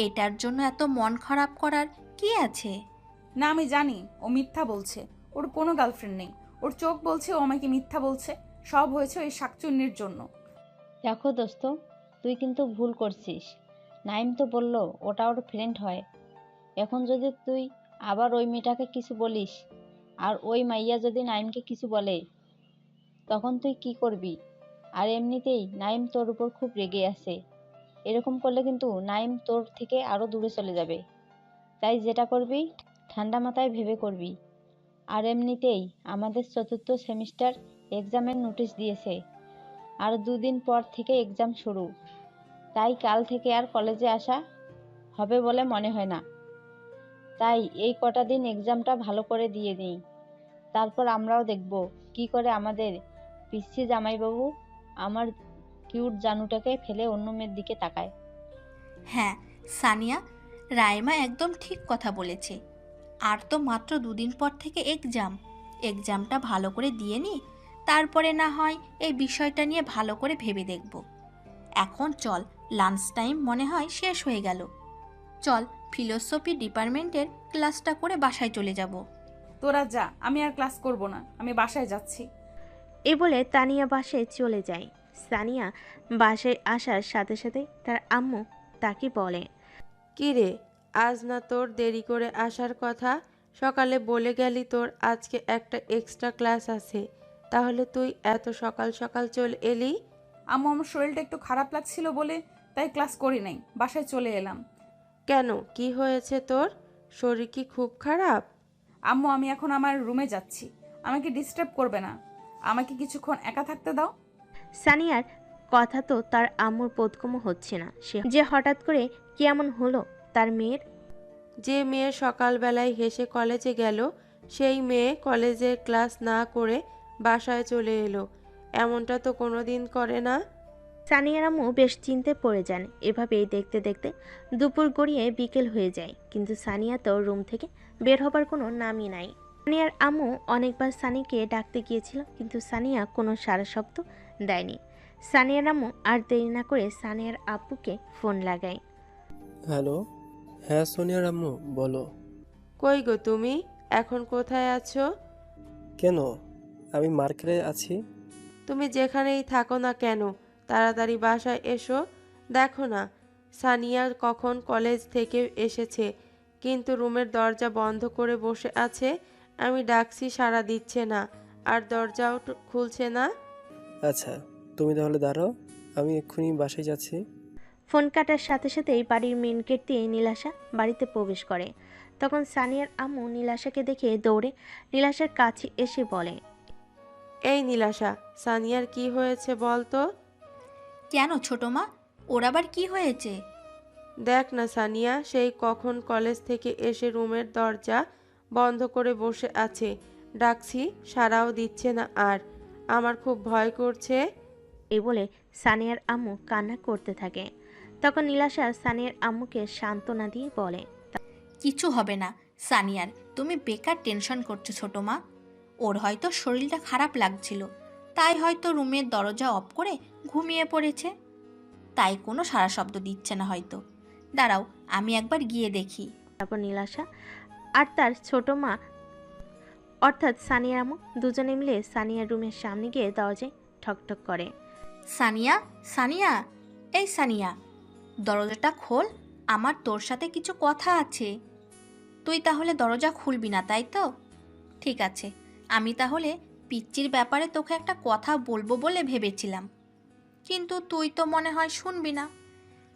এটার জন্য এত মন খারাপ করার কি আছে? না, আমি জানি ও মিথ্যা বলছে। ওর কোনো গার্লফ্রেন্ড নেই। ওর চোখ বলছে ও আমাকে মিথ্যা বলছে। সব হয়েছে ওই শাকচুন্নির জন্য। দেখো দোস্ত, তুই কিন্তু ভুল করছিস। নাইম তো বলল ওটা ওর ফ্রেন্ড হয়। এখন যদি তুই আবার ওই মেয়েটাকে কিছু বলিস, আর ওই মাইয়া যদি নাইমকে কিছু বলে, তখন তুই কি করবি? আর এমনিতেই নাইম তোর উপর খুব রেগে আছে। এরকম করলে কিন্তু নাইম তোর থেকে আরো দূরে চলে যাবে। তাই যেটা করবি ঠান্ডা মাথায় ভেবে করবি। আর এমনিতেই আমাদের 4র্থ সেমিস্টার এক্সামের নোটিশ দিয়েছে, আর 2 দিন পর থেকে এক্সাম শুরু। তাই কাল থেকে আর কলেজে আসা হবে বলে মনে হয় না। তাই এই কটা দিন এক্সামটা ভালো করে দিয়ে নিই, তারপর আমরাও দেখব কি করে আমাদের পিচ্ছি জামাইবাবু আমার কিউট জানুটাকে ফেলে অন্য মেয়ের দিকে তাকায়। হ্যাঁ সানিয়া, রাইমা একদম ঠিক কথা বলেছে। আর তো মাত্র 2 দিন পর থেকে এক্সামটা ভালো করে দিয়ে নি, তারপরে না হয় এই বিষয়টা নিয়ে ভালো করে ভেবে দেখব। এখন চল, লাঞ্চ টাইম মনে হয় শেষ হয়ে গেল। চল ফিলোসফি ডিপার্টমেন্টের ক্লাসটা করে বাসায় চলে যাব। তোরা যা, আমি আর ক্লাস করব না, আমি বাসায় যাচ্ছি। এ বলে তানিয়া বাসায় চলে যায়। সানিয়া বাসায় আসার সাথে সাথে তার আম্মু তাকে বলে, কি রে, আজ না তোর দেরি করে আসার কথা? সকালে বলে গেলি তোর আজকে একটা এক্সট্রা ক্লাস আছে, তাহলে তুই এত সকাল সকাল চলে এলি? আম্মু, আমার শরীরটা একটু খারাপ লাগছিল বলে তাই ক্লাস করি নাই, বাসায় চলে এলাম। কেন, কি হয়েছে তোর? শরীর কি খুব খারাপ? আম্মু, আমি এখন আমার রুমে যাচ্ছি, আমাকে ডিস্টার্ব করবে না, আমাকে কিছুক্ষণ একা থাকতে দাও। সানিয়ার কথা তো তার আম্মুর বোধগম্য হচ্ছে না। সে যে হঠাৎ করে কি এমন হলো তার মেয়ের। যে মেয়ে সকালবেলায় হেসে কলেজে গেল, সেই মেয়ে কলেজের ক্লাস না করে বাসায় চলে এলো, এমনটা তো কোনোদিন করে না। সানিয়ার আম্মু বেশ চিন্তে পড়ে যান। এভাবেই দেখতে দেখতে দুপুর গড়িয়ে বিকেল হয়ে যায়, কিন্তু সানিয়া তো রুম থেকে বের হবার কোনো নামই নাই। সানিয়ার আম্মু অনেকবার সানিকে ডাকতে গিয়েছিল, কিন্তু সানিয়া কোনো সাড়া শব্দ দেয়নি। সানিয়ার আম্মু আর দেরি না করে সানিয়ার আব্বুকে ফোন লাগায়। হ্যালো, হ্যাঁ সোনিয়ার আম্মু বলো। কই গো তুমি, এখন কোথায় আছো? কেন, আমি মার্কেটে আছি। তুমি যেখানেই থাকো না কেন, তাড়াতাড়ি বাসায় এসো। দেখো না, সানিয়া কখন কলেজ থেকে এসেছে, কিন্তু রুমের দরজা বন্ধ করে বসে আছে। আমি ডাকছি, সাড়া দিচ্ছে না, আর দরজাও খুলছে না। আচ্ছা, তুমি তাহলে দাঁড়াও, আমি এক্ষুনি বাসায় যাচ্ছি। ফোন কাটার সাথে সাথেই বাড়ির মেন গেট দিয়ে নীলাশা বাড়িতে প্রবেশ করে। তখন সানিয়ার আম্মু নীলাশাকে দেখে দৌড়ে নীলাশার কাছে এসে বলে, এই নীলাশা, সানিয়ার কি হয়েছে বল তো? কেন ছোট মা, ওর আবার কি হয়েছে? দেখ না সানিয়া, সেই কখন কলেজ থেকে এসে রুমের দরজা বন্ধ করে বসে আছে, ডাকছি সাড়াও দিচ্ছে না, আর আমার খুব ভয় করছে। এই বলে সানিয়ার আম্মু কান্না করতে থাকে। তখন নীলাশা সানিয়ার আম্মুকে সান্ত্বনা দিয়ে বলে, কিছু হবে না সানিয়ার, তুমি বেকার টেনশন করছো ছোট মা। ওর হয়তো শরীরটা খারাপ লাগছিল, তাই হয়তো রুমের দরজা অফ করে ঘুমিয়ে পড়েছে, তাই কোনো সাড়া শব্দ দিচ্ছে না হয়তো। দাঁড়াও, আমি একবার গিয়ে দেখি। তারপর নীলাশা আর তার ছোট মা অর্থাৎ সানিয়ার আম্মু দুজনে মিলে সানিয়ার রুমের সামনে গিয়ে দরজায় ঠকঠক করে। সানিয়া, সানিয়া, এই সানিয়া, দরজাটা খোল, আমার তোর সাথে কিছু কথা আছে। তুই তাহলে দরজা খুলবি না, তাই তো? ঠিক আছে, আমি তাহলে পিচ্চির ব্যাপারে তোকে একটা কথা বলবো বলে ভেবেছিলাম, কিন্তু তুই তো মনে হয় শুনবি না।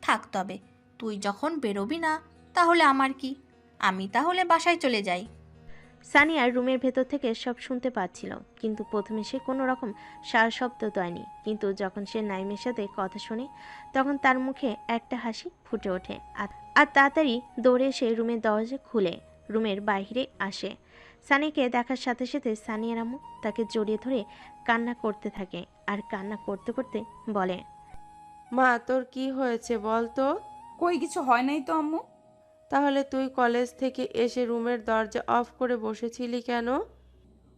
থাক তবে, তুই যখন বেরোবি না তাহলে আমার কি, আমি তাহলে বাসায় চলে যাই। সানিয়ার রুমের ভেতর থেকে সব শুনতে পাচ্ছিল, কিন্তু প্রথমে সে কোনো রকম সারা শব্দ দেয়নি, কিন্তু যখন সে নাইমের সাথে কথা শুনে তখন তার মুখে একটা হাসি ফুটে ওঠে। আর তাড়াতাড়ি দৌড়ে এসে রুমের দরজা খুলে রুমের বাইরে আসে। সানিয়াকে দেখার সাথে সাথে সানিয়ার আম্মু তাকে জড়িয়ে ধরে কান্না করতে থাকে, আর কান্না করতে করতে বলে, মা তোর কি হয়েছে বল তো? কই কিছু হয় নাই তো আম্মু। তাহলে তুই কলেজ থেকে এসে রুমের দরজা অফ করে বসেছিলি কেন?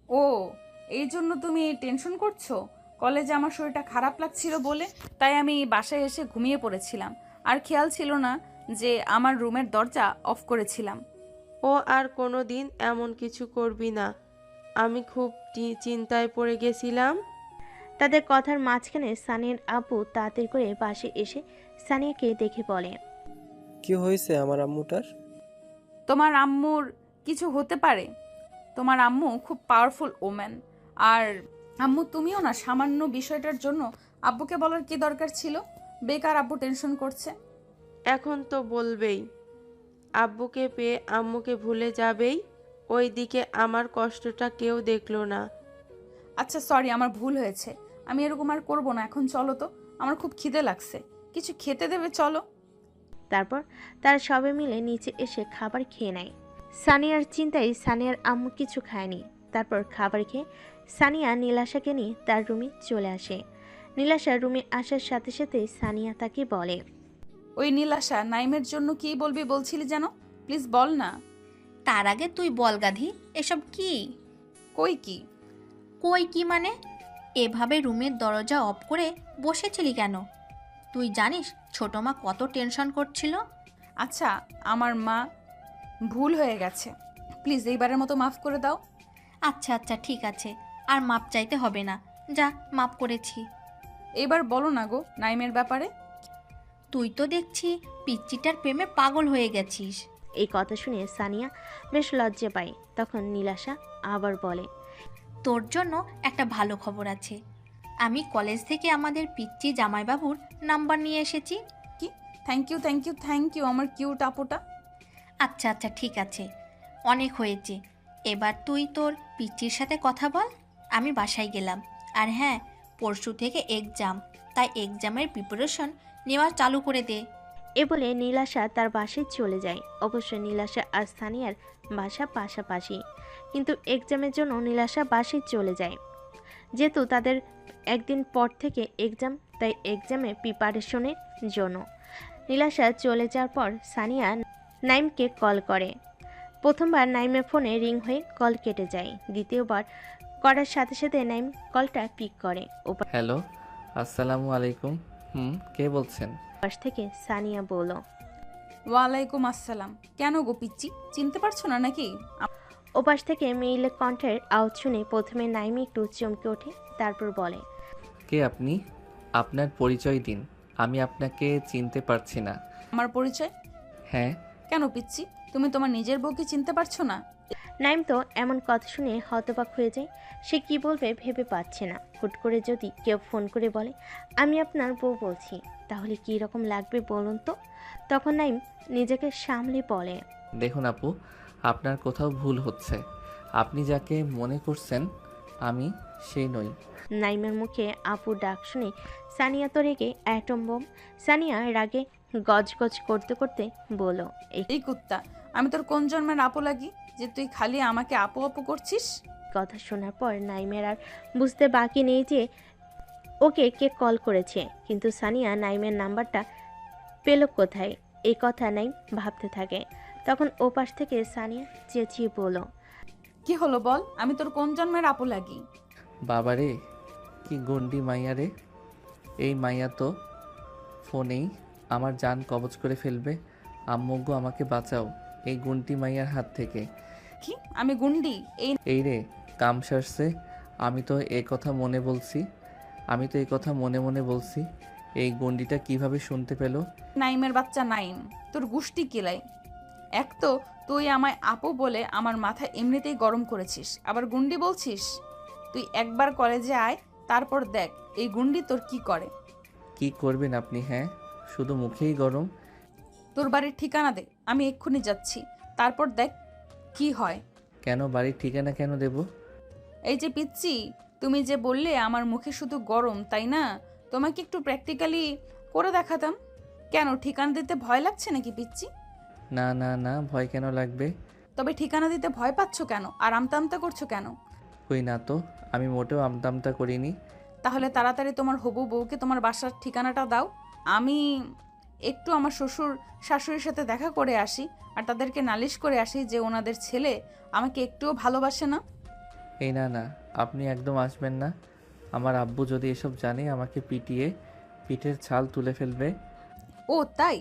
ও, এই জন্য তুমি টেনশন করছো? কলেজে আমার শরীরটা খারাপ লাগছিল বলে তাই আমি বাসায় এসে ঘুমিয়ে পড়েছিলাম, আর খেয়াল ছিল না যে আমার রুমের দরজা অফ করেছিলাম। ও আর কোনো দিন এমন কিছু করবি না, আমি খুব চিন্তায় পড়ে গেছিলাম। তাদের কথার মাঝখানে সানিয়ার আব্বু তাড়াতাড়ি করে পাশে এসে সানিয়াকে দেখে বলে, কি হয়েছে আমার আম্মুটার? তোমার আম্মুর কিছু হতে পারে, তোমার আম্মু খুব পাওয়ারফুল ওম্যান। আর আম্মু তুমিও না, সামান্য বিষয়টার জন্য আব্বুকে বলার কি দরকার ছিল? বেকার আব্বু টেনশন করছে। এখন তো বলবেই, আব্বুকে পেয়ে আম্মুকে ভুলে যাবেই, ওইদিকে আমার কষ্টটা কেউ দেখলো না। আচ্ছা সরি, আমার ভুল হয়েছে, আমি এরকম আর করবো না। এখন চলো তো, আমার খুব খিদে লাগছে, কিছু খেতে দেবে চলো। তারপর তারা সবাই মিলে নিচে এসে খাবার খেয়ে নেয়। সানিয়ার চিন্তায় সানিয়ার আম্মু কিছু খায়নি। তারপর খাবার খেয়ে সানিয়া নীলাশাকে নিয়ে তার রুমে চলে আসে। নীলাশা রুমে আসার সাথে সাথে সানিয়া তাকে বলে, ওই নীলাশা, নাইমের জন্য কি বলবি বলছিলি যেন, প্লিজ বল না। তার আগে তুই বল গাধি, এসব কি? কই কি? কই কি মানে? এভাবে রুমের দরজা অফ করে বসেছিলি কেন? তুই জানিস ছোট মা কত টেনশন করছিল? আচ্ছা, আমার মা, ভুল হয়ে গেছে, প্লিজ এইবারের মতো মাফ করে দাও। আচ্ছা আচ্ছা ঠিক আছে, আর মাপ চাইতে হবে না, যা মাপ করেছি। এবার বলো না গো নাইমের ব্যাপারে। তুই তো দেখছি পিচ্চিটার প্রেমে পাগল হয়ে গেছিস। এই কথা শুনে সানিয়া বেশ লজ্জা পায়। তখন নীলাশা আবার বলে, তোর জন্য একটা ভালো খবর আছে, আমি কলেজ থেকে আমাদের পিচ্চি জামাইবাবুর নাম্বার নিয়ে এসেছি। কি? Thank you thank you thank you আমার কিউট আপুটা। আচ্ছা আচ্ছা ঠিক আছে, অনেক হয়েছে, এবার তুই তোর পিচ্চির সাথে কথা বল। আমি বাসায় গেলাম। আর হ্যাঁ, পরশু থেকে এক্সাম, তাই এক্সামের প্রিপারেশন নেওয়া চালু করে দে। এ বলে নীলাশা তার বাসায় চলে যায়। অবশ্য নীলাশা আর সানিয়ার বাসা পাশাপাশি, কিন্তু এক্সামের জন্য নীলাশা বাসায় চলে যায়। যেহেতু তাদের একদিন পর থেকে এক্সাম, তাই এক্সামে প্রিপারেশনের জন্য নীলাশা চলে যাওয়ার পর সানিয়া নাইমকে কল করে। প্রথমবার নাইমের ফোনে রিং হয়ে কল কেটে যায়, দ্বিতীয়বার করার সাথে সাথে নাইম কলটা পিক করে। হ্যালো, আসসালামু আলাইকুম। কে বলছেন? ওপাশ থেকে সানিয়া বলল, ওয়ালাইকুম আসসালাম। কেন গো পিচ্চি, চিনতে পারছো না নাকি? ওপাশ থেকে মেইলের কণ্ঠের আওয়াজ শুনে প্রথমে নাইম একটু চমকে ওঠে, তারপর বলে, কে আপনি? আপনার পরিচয় দিন, আমি আপনাকে চিনতে পারছি না। আমার পরিচয়? হ্যাঁ। কেন পিচ্চি, তুমি তোমার নিজের বউকে চিনতে পারছো না? নাইম তো এমন কথা শুনে হতবাক হয়ে যায়। সে কি বলবে ভেবে পাচ্ছে না। হুট করে যদি কেউ ফোন করে বলে, আমি আপনার বউ বলছি, তাহলে কী রকম লাগবে বলুন তো? তখন নাইম নিজেকে সামলে বলে, দেখুন আপু, আপনার কোথাও ভুল হচ্ছে। আপনি যাকে মনে করছেন আমি সেই নই। নাইমের মুখে আপু ডাক শুনে সানিয়া তো রেগে অ্যাটম বোম। সানিয়া রাগে গজগজ করতে করতে বলল, এই কুত্তা, আমি তোর কোন জন্মের আপু লাগি যে তুই খালি আমাকে আপু আপু করছিস? কথা শোনার পর নাইমের আর বুঝতে বাকি নেই যে ওকে কে কল করেছে, কিন্তু সানিয়া নাইমের নাম্বারটা পেল কোথায়, এই কথা নাইম ভাবতে থাকে। তখন ওপাশ থেকে সানিয়া চেঁচিয়ে বলল, কি হলো বল, আমি তোর কোন জন্মের আপু লাগি? বাবারে, কি গন্ডি মাইয়া রে! এই মাইয়া তো ফোনেই আমার জান কবজ করে ফেলবে। আম্মুগো আমাকে বাঁচাও এই গুন্টি মাইয়ার হাত থেকে। কি আমি গুন্ডি? এই রে কাম সারছে। আমি তো এই কথা মনে মনে বলছি। এই গন্ডিটা কিভাবে শুনতে পেল? নাইমের বাচ্চা নাইম, তোর গুষ্টি কিলাই। এক তো তুই আমায় আপু বলে আমার মাথা এমনিতেই গরম করেছিস, আবার গুন্ডি বলছিস? তুই একবার কলেজে আয়, তারপর দেখ এই গুন্ডি তোর কি করে। কি করবেন আপনি? হ্যাঁ, শুধু মুখেই গরম। তোর বাড়ির ঠিকানা দে, আমি এক্ষুনি যাচ্ছি, তারপর দেখ কি হয়। কেন বাড়ির ঠিকানা কেন দেব? এই যে পিচ্ছি, তুমি যে বললে আমার মুখে শুধু গরম, তাই না? তোমাকে একটু প্র্যাকটিক্যালি করে দেখাতাম। কেন ঠিকানা দিতে ভয় লাগছে নাকি পিচ্ছি? না না না, ভয় কেন লাগবে? তবে ঠিকানা দিতে ভয় পাচ্ছ কেন আর আমতা আমতা করছো কেন? কই না তো, আমি মোটেও আমতামতা করিনি। তাহলে তাড়াতাড়ি তোমার হবু বউকে তোমার বাসার ঠিকানাটা দাও। আমি একটু আমার শ্বশুর শাশুড়ির সাথে দেখা করে আসি, আর তাদেরকে নালিশ করে আসি যে ওনাদের ছেলে আমাকে একটুও ভালোবাসে না। এই না না, আপনি একদম আসবেন না। আমার আব্বু যদি এসব জানে আমাকে পিটিয়ে পিঠের ছাল তুলে ফেলবে। ও তাই?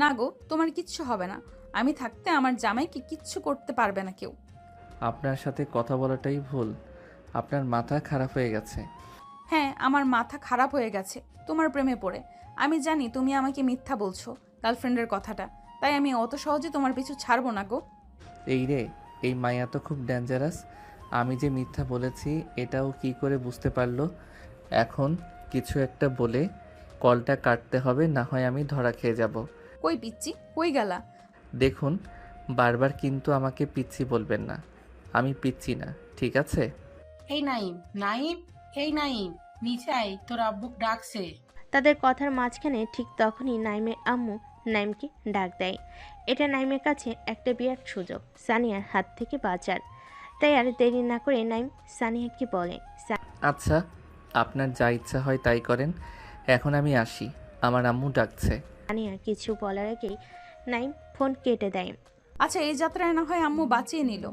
না গো, তোমার কিচ্ছু হবে না। আমি থাকতে আমার জামাইকে কিচ্ছু করতে পারবে না কেউ। আপনার সাথে কথা বলাটাই ভুল। আপনার মাথা খারাপ হয়ে গেছে। হ্যাঁ, আমার মাথা খারাপ হয়ে গেছে তোমার প্রেমে পড়ে। আমি জানি তুমি আমাকে মিথ্যা বলছো গার্লফ্রেন্ডের কথাটা, তাই আমি অত সহজে তোমার পিছু ছাড়বো না গো। এই রে, এই মায়া তো খুব ডেঞ্জারাস। আমি যে মিথ্যা বলেছি এটাও কি করে বুঝতে পারলো? এখন কিছু একটা বলে কলটা কাটতে হবে, না হয় আমি ধরা খেয়ে যাব। কই পিচ্ছি, কই গেলা? দেখুন, বারবার কিন্তু আমাকে পিচ্ছি বলবেন না। আমি পিচ্ছি না, ঠিক আছে? এই নাইম, নাইম, এই নাইম, নিচে আয়, তোর আব্বুক ডাকছে। তাদের কথার মাঝখানে ঠিক তখনই নাইমের আম্মু নাইমকে ডাক দেয়। এটা নাইমের কাছে একটা বিরাট সুযোগ সানিয়ার হাত থেকে বাঁচার। তাই আর দেরি না করে নাইম সানিয়াকে বলে, আচ্ছা, আপনার যা ইচ্ছা হয় তাই করেন। এখন আমি আসি, আমার আম্মু ডাকছে। সানিয়া কিছু বলার আগেই নাইম ফোন কেটে দেয়। আচ্ছা, এই যাত্রায় না হয় আম্মু বাঁচিয়ে নিল,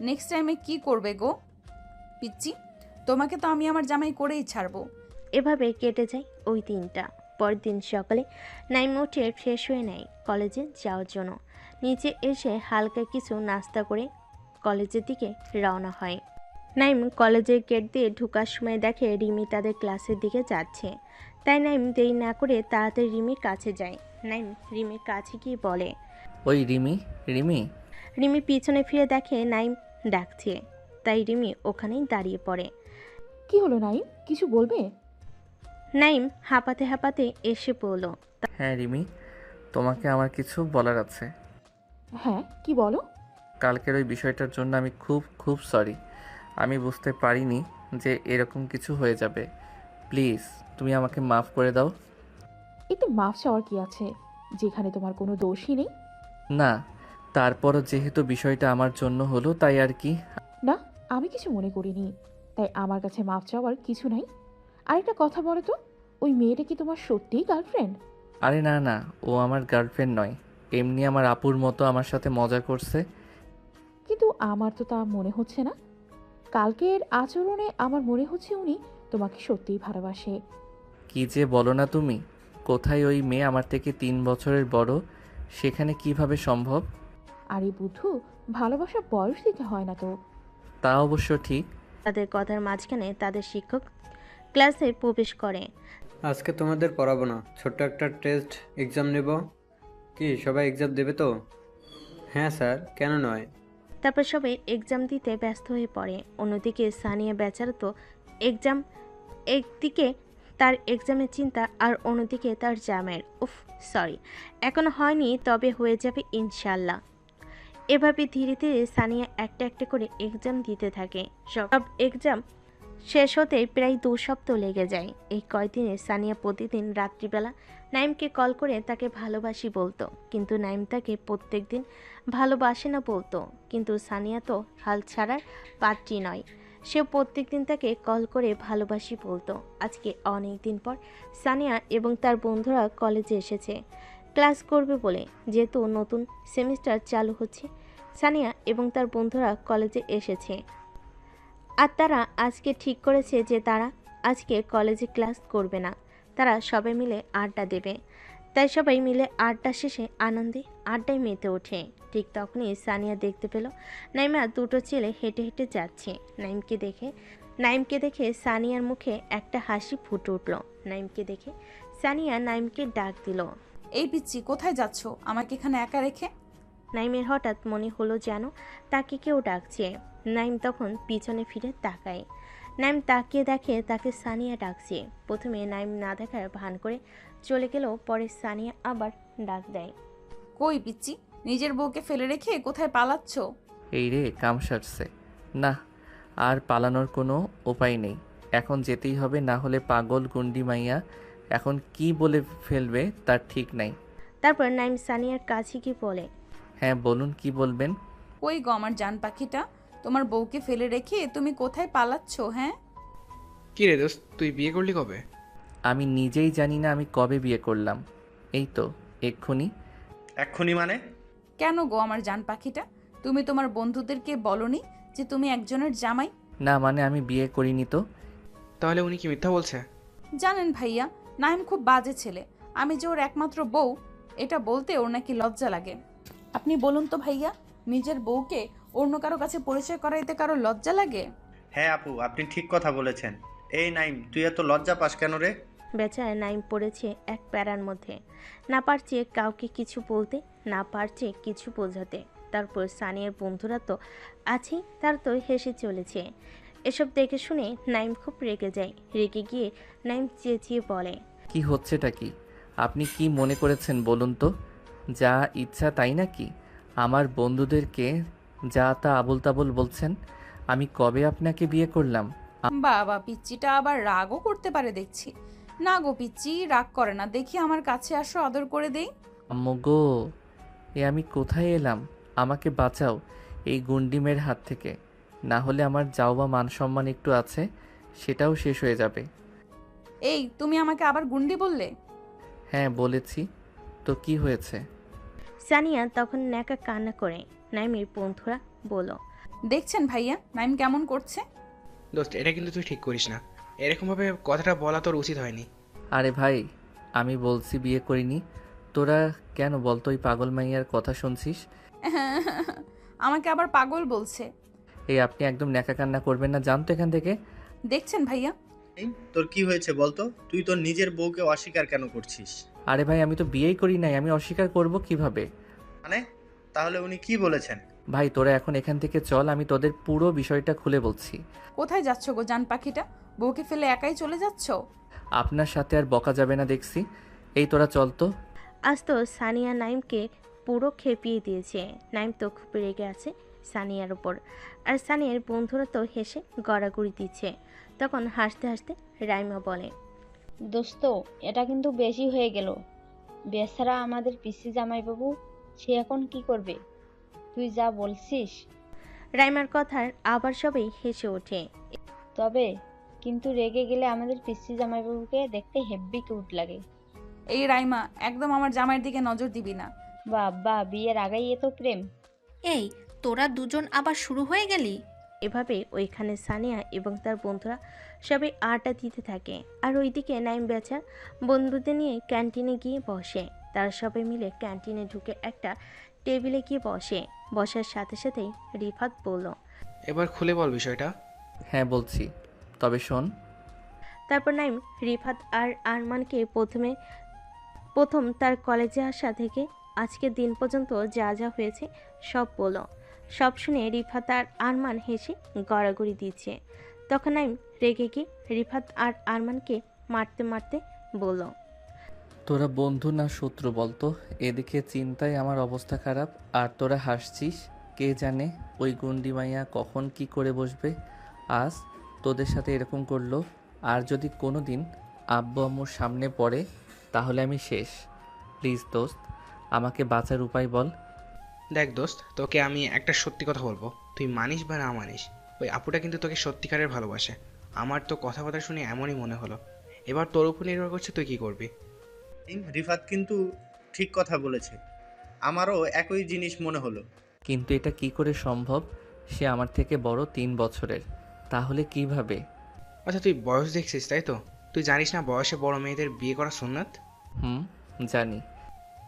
নেক্সট টাইমে কি করবে গো পিচ্ছি? তোমাকে তো আমি আমার জামাই করেই ছাড়বো। এভাবে কেটে যায় ওই দিনটা। পরের দিন সকালে নাইম উঠে ফ্রেশ হয়ে নেয় কলেজে যাওয়ার জন্য। নিচে এসে হালকা কিছু নাস্তা করে কলেজের দিকে রওনা হয়। নাইম কলেজের গেট দিয়ে ঢোকার সময় দেখে রিমি তাদের ক্লাসের দিকে যাচ্ছে। তাই নাইম দেরি না করে তাড়াতাড়ি রিমির কাছে যায়। নাইম রিমির কাছে গিয়ে বলে, ওই রিমি, রিমি। রিমি পিছনে ফিরে দেখে নাইম ডাকছে, তাই রিমি ওখানেই দাঁড়িয়ে পড়ে। কি হলো নাইম, কিছু বলবে? নাইম হাঁপাতে হাঁপাতে এসে বলল, হ্যাঁ রিমি, তোমাকে আমার কিছু বলার আছে। হ্যাঁ, কি বলো? কালকের ওই বিষয়টার জন্য আমি খুব খুব সরি। আমি বুঝতে পারিনি যে এরকম কিছু হয়ে যাবে। প্লিজ তুমি আমাকে মাফ করে দাও। এতে মাফ চাওয়ার কি আছে, যেখানে তোমার কোনো দোষই নেই। না, তারপরও যেহেতু বিষয়টা আমার জন্য হলো তাই আর কি। না, আমি কিছু মনে করিনি, তাই আমার কাছে মাফ চাওয়ার কিছু নাই। আরেকটা কথা বলো তো, ওই মেয়েটা কি তোমার সত্যিই গার্লফ্রেন্ড? আরে না না, ও আমার গার্লফ্রেন্ড নয়, এমনি আমার আপুর মতো আমার সাথে মজা করছে। কিন্তু আমার তো তা মনে হচ্ছে না। কালকের আচরণে আমার মনে হচ্ছে উনি তোমাকে সত্যিই ভালোবাসে। কি যে বলো না তুমি! কোথায় ওই মেয়ে আমার থেকে 3 বছরের বড়, সেখানে কিভাবে সম্ভব? আরে বুদ্ধু, ভালোবাসা বয়স দিতে হয় না তো। তা অবশ্য ঠিক। তাদের কথার মাঝখানে তাদের শিক্ষক ক্লাসে প্রবেশ করে। আজকে তোমাদের পড়াবো না, ছোট্ট একটা টেস্ট এক্সাম নেব। কি সবাই এক্সাম দেবে তো? হ্যাঁ স্যার, কেন নয়? তারপর সবাই এক্সাম দিতে ব্যস্ত হয়ে পড়ে। অন্যদিকে সানিয়া বেচারা তো এক্সাম, একদিকে তার এক্সামের চিন্তা আর অন্যদিকে তার জামের। সরি, এখনো হয়নি, তবে হয়ে যাবে ইনশাল্লাহ। এভাবে ধীরে ধীরে সানিয়া একটা একটা করে এক্সাম দিতে থাকে। সব এক্সাম শেষ হতে প্রায় 2 সপ্তাহ লেগে যায়। এই কয়দিনে সানিয়া প্রতিদিন রাত্রিবেলা নাইমকে কল করে তাকে ভালোবাসি বলতো, কিন্তু নাইম তাকে প্রত্যেক দিন ভালোবাসে না বলতো। কিন্তু সানিয়া তো হাল ছাড়ার পাত্রী নয়, সে প্রত্যেক দিন তাকে কল করে ভালোবাসি বলতো। আজকে অনেক দিন পর সানিয়া এবং তার বন্ধুরা কলেজে এসেছে। ক্লাস করবে বলে, যেহেতু নতুন সেমিস্টার চালু হচ্ছে। সানিয়া এবং তার বন্ধুরা কলেজে এসেছে, আর তারা আজকে ঠিক করেছে যে তারা আজকে কলেজে ক্লাস করবে না, তারা সবাই মিলে আড্ডা দেবে। তাই সবাই মিলে আড্ডা শেষে আনন্দে আড্ডায় মেতে ওঠে। ঠিক তখনই সানিয়া দেখতে পেল নাইমা দুটো ছেলে হেঁটে হেঁটে যাচ্ছে। নাইমকে দেখে সানিয়ার মুখে একটা হাসি ফুটে উঠল। নাইমকে দেখে সানিয়া নাইমকে ডাক দিল। এই পিচ্ছি, কোথায় যাচ্ছ আমাকে এখানে একা রেখে? নাইমের হঠাৎ মনে হলো যেন তাকে কেউ ডাকছে। নাইম তখন পিছনে ফিরে তাকায়। নাইম তাকিয়ে দেখে তাকে সানিয়া ডাকছে। প্রথমে নাইম না দেখার ভান করে চলে গেলেও পরে সানিয়া আবার ডাক দেয়। কই পিচ্ছি, নিজের বউকে ফেলে রেখে কোথায় পালাচ্ছ? এই রে, কাম সারছে। না, আর পালানোর কোনো উপায় নেই, এখন যেতেই হবে, না হলে পাগল গুন্ডি মাইয়া এখন কি বলে ফেলবে তার ঠিক নাই। তারপর নাইম সানিয়ার কাছে গিয়ে বলে, হ্যাঁ বলুন, কি বলবেন? কই গো আমার জান পাখিটা, তোমার বউকে ফেলে রেখে তুমি কোথায় পালাচ্ছ? হ্যাঁ, কি রে দোস্ত, তুই বিয়ে করলি কবে? আমি নিজেই জানি না আমি কবে বিয়ে করলাম। এই তো এক্ষুনি। এক্ষুনি মানে? কেন গো আমার জান পাখিটা, তুমি তোমার বন্ধুদেরকে বলনি যে তুমি একজনের জামাই? না মানে আমি বিয়ে করিনি তো। তাহলে উনি কি মিথ্যা বলছে? জানেন ভাইয়া, নাইম খুব বাজে ছেলে। আমি যে ওর একমাত্র বউ, এটা বলতে ওর নাকি লজ্জা লাগে। আপনি বলুন তো ভাইয়া, নিজের বউকে অন্য কারো কাছে পরিচয় করাইতে কারো লজ্জা লাগে? হ্যাঁ আপু, আপনি ঠিক কথা বলেছেন। এই নাইম, তুই এত লজ্জা পাস কেন রে? বেচারা নাইম পড়েছে এক প্যারার মধ্যে, না পারছে কাউকে কিছু বলতে, না পারছে কিছু বোঝাতে। তারপর সানিয়ার বন্ধুরা তো আছেই, তার তো হেসে চলেছে। এসব দেখে শুনে নাইম খুব রেগে যায়। রেগে গিয়ে নাইম চেঁচিয়ে বলে, কি হচ্ছেটা কি? আপনি কি মনে করেছেন বলুন তো? যা ইচ্ছা তাই নাকি? আমার বন্ধুদেরকে যা তা আবল তাবল বলছেন। আমি কবে আপনাকে বিয়ে করলাম? বাবা, পিচ্চিটা আবার রাগও করতে পারে দেখছি। না গো পিচ্চি, রাগ করে না, দেখি আমার কাছে আসো, আদর করে দেই। আম্মু গো, এ আমি কোথায় এলাম? আমাকে বাঁচাও এই গুন্ডিমের হাত থেকে, না হলে আমার যাও বা মান সম্মান একটু আছে সেটাও শেষ হয়ে যাবে। এই, তুমি আমাকে আবার গুন্ডি বললে? হ্যাঁ বলেছি তো, কি হয়েছে? সানিয়া তখন ন্যাকা কান্না করে। নাইমের বন্ধুরা বলল, দেখছেন ভাইয়া নাইম কেমন করছে? দোস্ত, এটা কিন্তু তুই ঠিক করিস না, এরকমভাবে কথাটা বলা তোর উচিত হয়নি। আরে ভাই, আমি বলছি বিয়ে করিনি, তোরা কেন বলতো ওই পাগল মাইয়ার কথা শুনছিস? আমাকে আবার পাগল বলছে। এই আপনি একদম ন্যাকা কান্না করবেন না, জানতো এখান থেকে। দেখছেন ভাইয়া, এই, তোর কি হয়েছে বলতো? তুই তোর নিজের বউকে অস্বীকার কেন করছিস? আরে ভাই, আমি তো বিয়েই করি নাই, আমি অস্বীকার করব কিভাবে? মানে তাহলে উনি কি বলেছেন? ভাই তোরা এখন এখান থেকে চল, আমি তোদের পুরো বিষয়টা খুলে বলছি। কোথায় যাচ্ছ গো জান পাখিটা? বউকে ফেলে একাই চলে যাচ্ছ? আপনার সাথে আর বকা যাবে না দেখছি। এই তোরা চল তো। আজ তো সানিয়া নাইমকে পুরো খেপিয়ে দিয়েছে। নাইম তো খুব রেগে আছে সানিয়ার ওপর, আর সানিয়ার বন্ধুরা তো হেসে গড়াগড়ি দিচ্ছে। তখন হাসতে হাসতে রাইমা বলে, দোস্ত, এটা কিন্তু বেশি হয়ে গেল। বেচারা আমাদের পিসি জামাইবাবু, সে এখন কি করবে? তুই যা বলছিস। রাইমার কথার আবার সবাই হেসে ওঠে। তবে কিন্তু রেগে গেলে আমাদের পিসি জামাইবাবুকে দেখতে হেব্বি কিউট লাগে। এই রাইমা, একদম আমার জামাইয়ের দিকে নজর দিবি না। বাবা, বিয়ের আগেই এত প্রেম! এই, তোরা দুজন আবার শুরু হয়ে গেলি? এভাবে ওইখানে সানিয়া এবং তার বন্ধুরা সবাই আড্ডা দিতে থাকে। আর ওইদিকে নাইম বেচার বন্ধুদের নিয়ে ক্যান্টিনে গিয়ে বসে। তারা সবাই মিলে ক্যান্টিনে ঢুকে একটা টেবিলে গিয়ে বসে। বসার সাথে সাথেই রিফাত বলল, এবার খুলে বল বিষয়টা। হ্যাঁ বলছি, তবে শোন। তারপর নাইম রিফাত আর আরমানকে প্রথম তার কলেজে আসা থেকে আজকের দিন পর্যন্ত যা যা হয়েছে সব বলল। সব শুনে রিফাত আর আরমান হেসে গড়াগড়ি দিচ্ছে। তখন নাইম রেগে গিয়ে রিফাত আর আরমানকে মারতে মারতে বলল, তোরা বন্ধু না শত্রু বলতো? এদিকে চিন্তায় আমার অবস্থা খারাপ, আর তোরা হাসছিস। কে জানে ওই গুন্ডি মাইয়া কখন কি করে বসবে। আজ তোদের সাথে এরকম করলো, আর যদি কোনো দিন আব্বু আম্মুর সামনে পড়ে তাহলে আমি শেষ। প্লিজ দোস্ত, আমাকে বাঁচার উপায় বল। দেখ দোস্ত, তোকে আমি একটা সত্যি কথা বলবো, তুই মানিস বা না মানিস, ওই আপুটা কিন্তু তোকে সত্যিকারের ভালোবাসে। আমার তো কথাবার্তা শুনে এমনই মনে হলো। এবার তোর উপর নির্ভর করছে তুই কি করবি। রিফাত কিন্তু ঠিক কথা বলেছে। আমারও একই জিনিস মনে হলো। কিন্তু এটা কি করে সম্ভব? সে আমার থেকে বড় 3 বছরের। তাহলে কিভাবে? আচ্ছা তুই বয়স দেখছিস তাই তো? তুই জানিস না বয়সে বড় মেয়েদের বিয়ে করা সুন্নাত? হুম, জানি।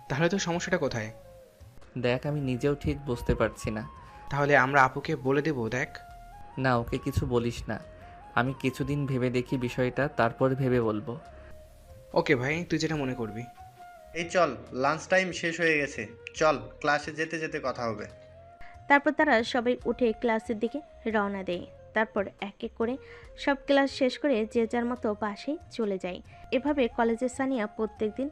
তাহলে তোর সমস্যাটা কোথায়? দেখ, আমি নিজেও ঠিক বুঝতে পারছি না। তাহলে আমরা আপুকে বলে দেবো। দেখ, না, ওকে কিছু বলিস না। আমি কিছুদিন ভেবে দেখি বিষয়টা, তারপর ভেবে বলবো। ওকে ভাই, তুই যেটা মনে করবি। এই চল, লাঞ্চ টাইম শেষ হয়ে গেছে। চল, ক্লাসে যেতে যেতে কথা হবে। তারপর তারা সবাই উঠে ক্লাসের দিকে রওনা দেয়। তারপর এক এক করে সব ক্লাস শেষ করে যে যার মতো বাসায় চলে যায়। এভাবে কলেজে সানিয়া প্রত্যেকদিন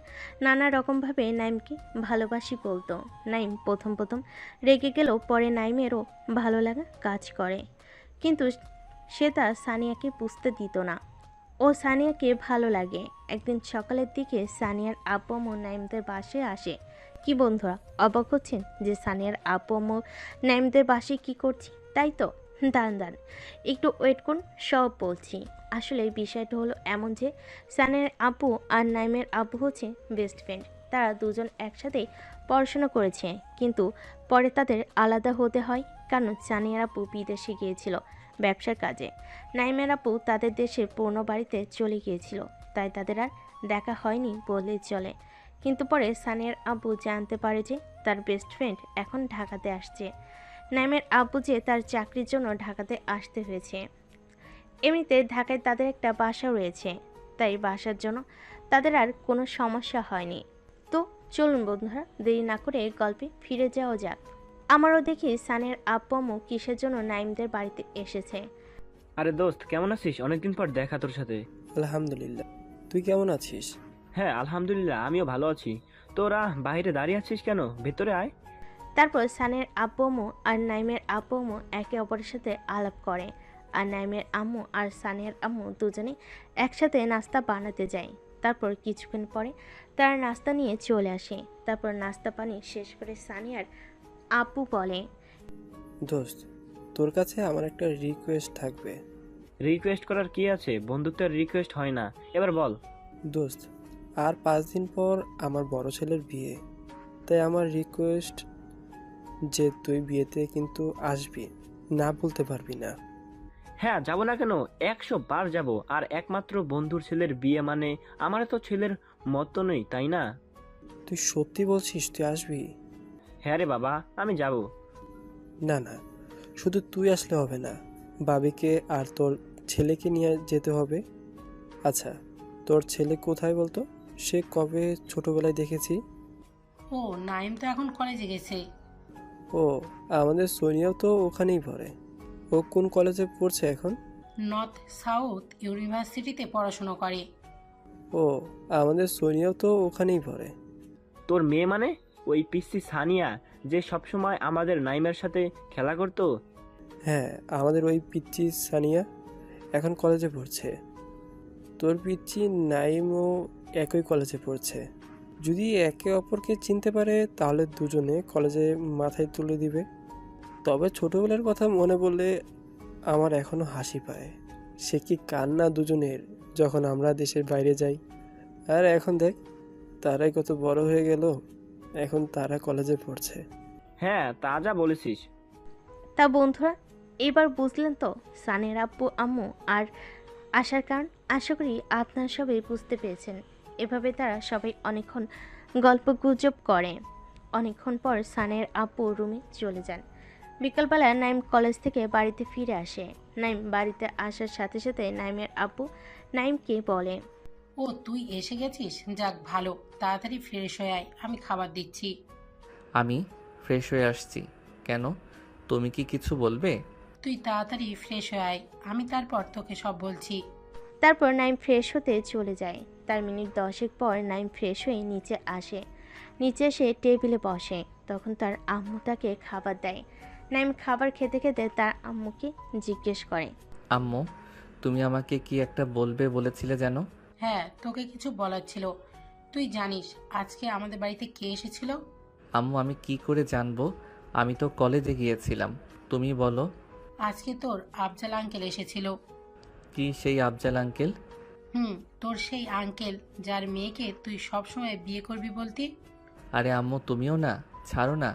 নানা রকমভাবে নাইমকে ভালোবাসি বলতো। নাইম প্রথম প্রথম রেগে গেলেও পরে নাইমেরও ভালো লাগা কাজ করে, কিন্তু সে তা সানিয়াকে বুঝতে দিত না। ও সানিয়াকে ভালো লাগে। একদিন সকালের দিকে সানিয়ার আব্বু আম্মু নাইমদের বাসায় আসে। কি বন্ধুরা, অবাক হচ্ছেন যে সানিয়ার আব্বু আম্মু নাইমদের বাসায় কি করছি, তাই তো? দাঁড়ান, একটু ওয়েট করুন, সব বলছি। আসলে বিষয়টা হলো এমন যে সানিয়ার আব্বু আর নাইমের আব্বু হচ্ছে বেস্ট ফ্রেন্ড। তারা দুজন একসাথেই পড়াশোনা করেছে, কিন্তু পরে তাদের আলাদা হতে হয়, কারণ সানিয়ার আব্বু বিদেশে গিয়েছিল ব্যবসার কাজে। নাইমের আপু তাদের দেশের পুরনো বাড়িতে চলে গিয়েছিল, তাই তাদের আর দেখা হয়নি বললেই চলে। কিন্তু পরে সানিয়ার আব্বু জানতে পারে যে তার বেস্ট ফ্রেন্ড এখন ঢাকাতে আসছে। নাইমের আব্বু যে তার চাকরির জন্য ঢাকাতে আসতে হয়েছে। এমনিতে ঢাকায় তাদের একটা বাসা রয়েছে, তাই বাসার জন্য তাদের আর কোনো সমস্যা হয়নি। তো চলুন বন্ধুরা, দেরি না করে গল্পে ফিরে যাওয়া যাক। আমারও দেখি সানিয়ার আব্বু আম্মু কিসের জন্য নাইমদের বাড়িতে এসেছে। আরে দোস্ত, কেমন আছিস? অনেকদিন পর দেখা তোর সাথে। আলহামদুলিল্লাহ, তুই কেমন আছিস? হ্যাঁ আলহামদুলিল্লাহ, আমিও ভালো আছি। তোরা বাইরে দাঁড়িয়ে আছিস কেন? ভেতরে আয়। তারপর সানিয়ার আব্বু আম্মু আর নাইমের আব্বু আম্মু একে অপরের সাথে আলাপ করে, আর নাইমের আম্মু আর সানিয়ার আম্মু দুজনে একসাথে নাস্তা বানাতে যায়। তারপর কিছুক্ষণ পরে তারা নাস্তা নিয়ে চলে আসে। তারপর নাস্তা পানি শেষ করে সানিয়ার আব্বু বলে, দোস্ত, তোর কাছে আমার একটা রিকোয়েস্ট থাকবে। রিকোয়েস্ট করার কি আছে? বন্ধুত্বের রিকোয়েস্ট হয় না, এবার বল। দোস্ত, আর 5 দিন পর আমার বড় ছেলের বিয়ে, তাই আমার রিকোয়েস্ট যে তুই বিয়েতে কিন্তু আসবি, না বলতে পারবি না। হ্যাঁ, যাব না কেন? 100 বার যাব। আর একমাত্র বন্ধুর ছেলের বিয়ে মানে আমার তো ছেলের মতো নই, তাই না? তুই সত্যি বলছিস তুই আসবি? হ্যাঁ রে বাবা, আমি যাব। না না, শুধু তুই আসলে হবে না, বাবিকে আর তোর ছেলেকে নিয়ে যেতে হবে। আচ্ছা, তোর ছেলে কোথায় বলতো? সে কবে ছোটবেলায় দেখেছি। ও নাইম তো এখন কলেজে গেছে। ও, আমাদের সোনিয়াও তো ওখানেই পড়ে। ও কোন কলেজে পড়ছে এখন? নর্থ সাউথ ইউনিভার্সিটিতে পড়াশোনা করে। ও, আমাদের সোনিয়াও তো ওখানেই পড়ে। তোর মেয়ে মানে ওই পিসি সানিয়া, যে সবসময় আমাদের নাইমের সাথে খেলা করতো? হ্যাঁ, আমাদের ওই পিচ্চি সানিয়া এখন কলেজে পড়ছে। তোর পিচ্চি নাইমও একই কলেজে পড়ছে। যদি একে অপরকে চিনতে পারে তাহলে দুজনে কলেজে মাথায় তুলে দিবে। তবে ছোটবেলার কথা মনে পড়লে আমার এখনো হাসি পায়। সে কি কান্না দুজনের যখন আমরা দেশের বাইরে যাই। আর এখন দেখ, তারাই কত বড় হয়ে গেল, এখন তারা কলেজে পড়ছে। হ্যাঁ, তা যা বলেছিস। তা বন্ধুরা, এবার বুঝলেন তো সানিয়ার আব্বু আম্মু আর আসার কারণ। আশা করি আপনারা সবাই বুঝতে পেরেছেন। এভাবে তারা সবাই অনেকক্ষণ গল্প গুজব করে। অনেকক্ষণ পর সানিয়ার আব্বু রুমে চলে যান। বিকালবেলা নাইম কলেজ থেকে বাড়িতে ফিরে আসে। নাইম বাড়িতে আসার সাথে সাথে নাইমের আব্বু নাইমকে বলে, ও তুই এসে গেছিস, যাক ভালো। তাড়াতাড়ি ফ্রেশ হয়ে আয়, আমি খাবার দিচ্ছি। আমি ফ্রেশ হয়ে আসছি। কেন, তুমি কি কিছু বলবে? তুই তাড়াতাড়ি ফ্রেশ হয়ে আয়, আমি তারপর তোকে সব বলছি। তারপর নাইম ফ্রেশ হতে চলে যায়। তার মিনিট 10 পর নাইম ফ্রেশ হয়ে নিচে আসে। নিচে এসে টেবিলে বসে। তখন তার আম্মু তাকে খাবার দেয়। নাইম খাবার খেতে খেতে তার আম্মুকে জিজ্ঞেস করে, আম্মু, তুমি আমাকে কি একটা বলবে বলেছিলে যেন? হ্যাঁ, তোকে কিছু বলার ছিল। তুই জানিস আজকে আমাদের বাড়িতে কে এসেছিল? আম্মু, আমি কি করে জানবো? আমি তো কলেজে গিয়েছিলাম। তুমি বলো। আজকে তোর আফজাল আঙ্কেল এসেছিল। কি সেই আফজাল আঙ্কেল? তোর সেই আঙ্কেল যার মেয়েকে তুই সবসময় বিয়ে করবি বলতি। আরে আম্মু তুমিও না, ছাড়ো না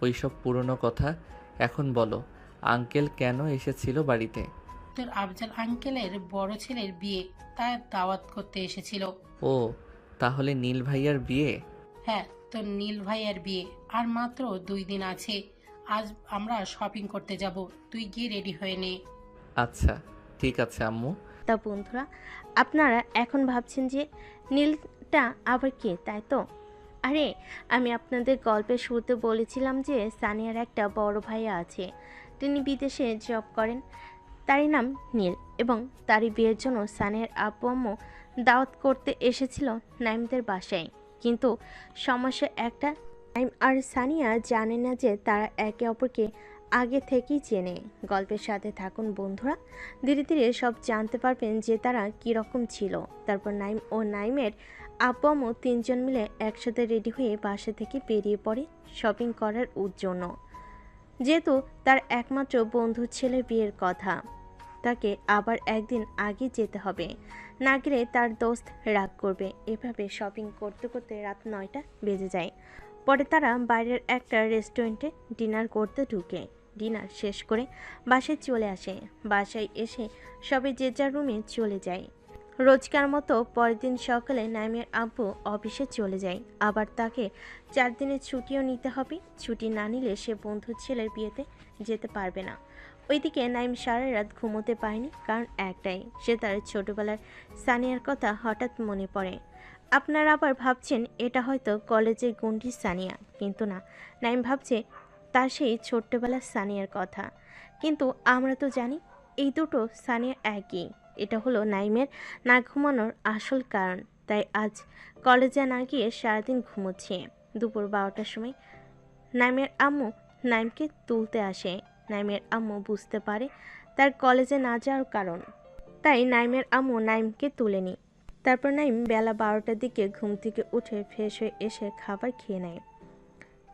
ওইসব পুরনো কথা। এখন বলো, আঙ্কেল কেন এসেছিল বাড়িতে? তোর আফজাল আঙ্কেলের বড় ছেলের বিয়ে, তার দাওয়াত করতে এসেছিল। ও, তাহলে নীল ভাইয়ার বিয়ে? হ্যাঁ, তোর নীল ভাইয়ের বিয়ে আর মাত্র 2 দিন আছে। আজ আমরা শপিং করতে যাব, তুই গিয়ে রেডি হয়ে নে। আচ্ছা ঠিক আছে আম্মু। তা বন্ধুরা, আপনারা এখন ভাবছেন যে নীলটা আবার কে, তাই তো? আরে, আমি আপনাদের গল্পের শুরুতে বলেছিলাম যে সানিয়ার একটা বড় ভাইয়া আছে, তিনি বিদেশে জব করেন। তারই নাম নীল, এবং তারই বিয়ের জন্য সানিয়ার আব্বু আম্মু দাওয়াত করতে এসেছিল নাইমদের বাসায়। কিন্তু সমস্যা একটা, নাইম আর সানিয়া জানে না যে তারা একে অপরকে আগে থেকেই চেনে। গল্পের সাথে থাকুন বন্ধুরা, ধীরে ধীরে সব জানতে পারবেন যে তারা কীরকম ছিল। তারপর নাইম ও নাইমের আব্বু আম্মু 3 জন মিলে একসাথে রেডি হয়ে বাসা থেকে বেরিয়ে পড়ে শপিং করার জন্য। যেহেতু তার একমাত্র বন্ধুর ছেলের বিয়ের কথা, তাকে আবার একদিন আগে যেতে হবে, না গেলে তার দোস্ত রাগ করবে। এভাবে শপিং করতে করতে রাত 9টা বেজে যায়। পরে তারা বাইরের একটা রেস্টুরেন্টে ডিনার করতে ঢুকে। ডিনার শেষ করে বাসায় চলে আসে। বাসায় এসে সবাই যে যার রুমে চলে যায়। রোজকার মতো পরের দিন সকালে নাইমের আব্বু অফিসে চলে যায়। আবার তাকে 4 দিনের ছুটিও নিতে হবে। ছুটি না নিলে সে বন্ধুর ছেলের বিয়েতে যেতে পারবে না। ওইদিকে নাইম সারা রাত ঘুমোতে পারেনি, কারণ একটাই, সে তার ছোটবেলার সানিয়ার কথা হঠাৎ মনে পড়ে। আপনারা আবার ভাবছেন এটা হয়তো কলেজের গুন্ডি সানিয়া, কিন্তু না, নাইম ভাবছে তার সেই ছোট্টবেলার সানিয়ার কথা। কিন্তু আমরা তো জানি এই দুটো সানিয়া একই। এটা হলো নাইমের না ঘুমানোর আসল কারণ। তাই আজ কলেজে না গিয়ে সারাদিন ঘুমোচ্ছে। দুপুর 12টার সময় নাইমের আম্মু নাইমকে তুলতে আসে। নাইমের আম্মু বুঝতে পারে তার কলেজে না যাওয়ার কারণ, তাই নাইমের আম্মু নাইমকে তুলেনি। তারপর নাইম বেলা 12টার দিকে ঘুম থেকে উঠে ফ্রেশ হয়ে এসে খাবার খেয়ে নেয়।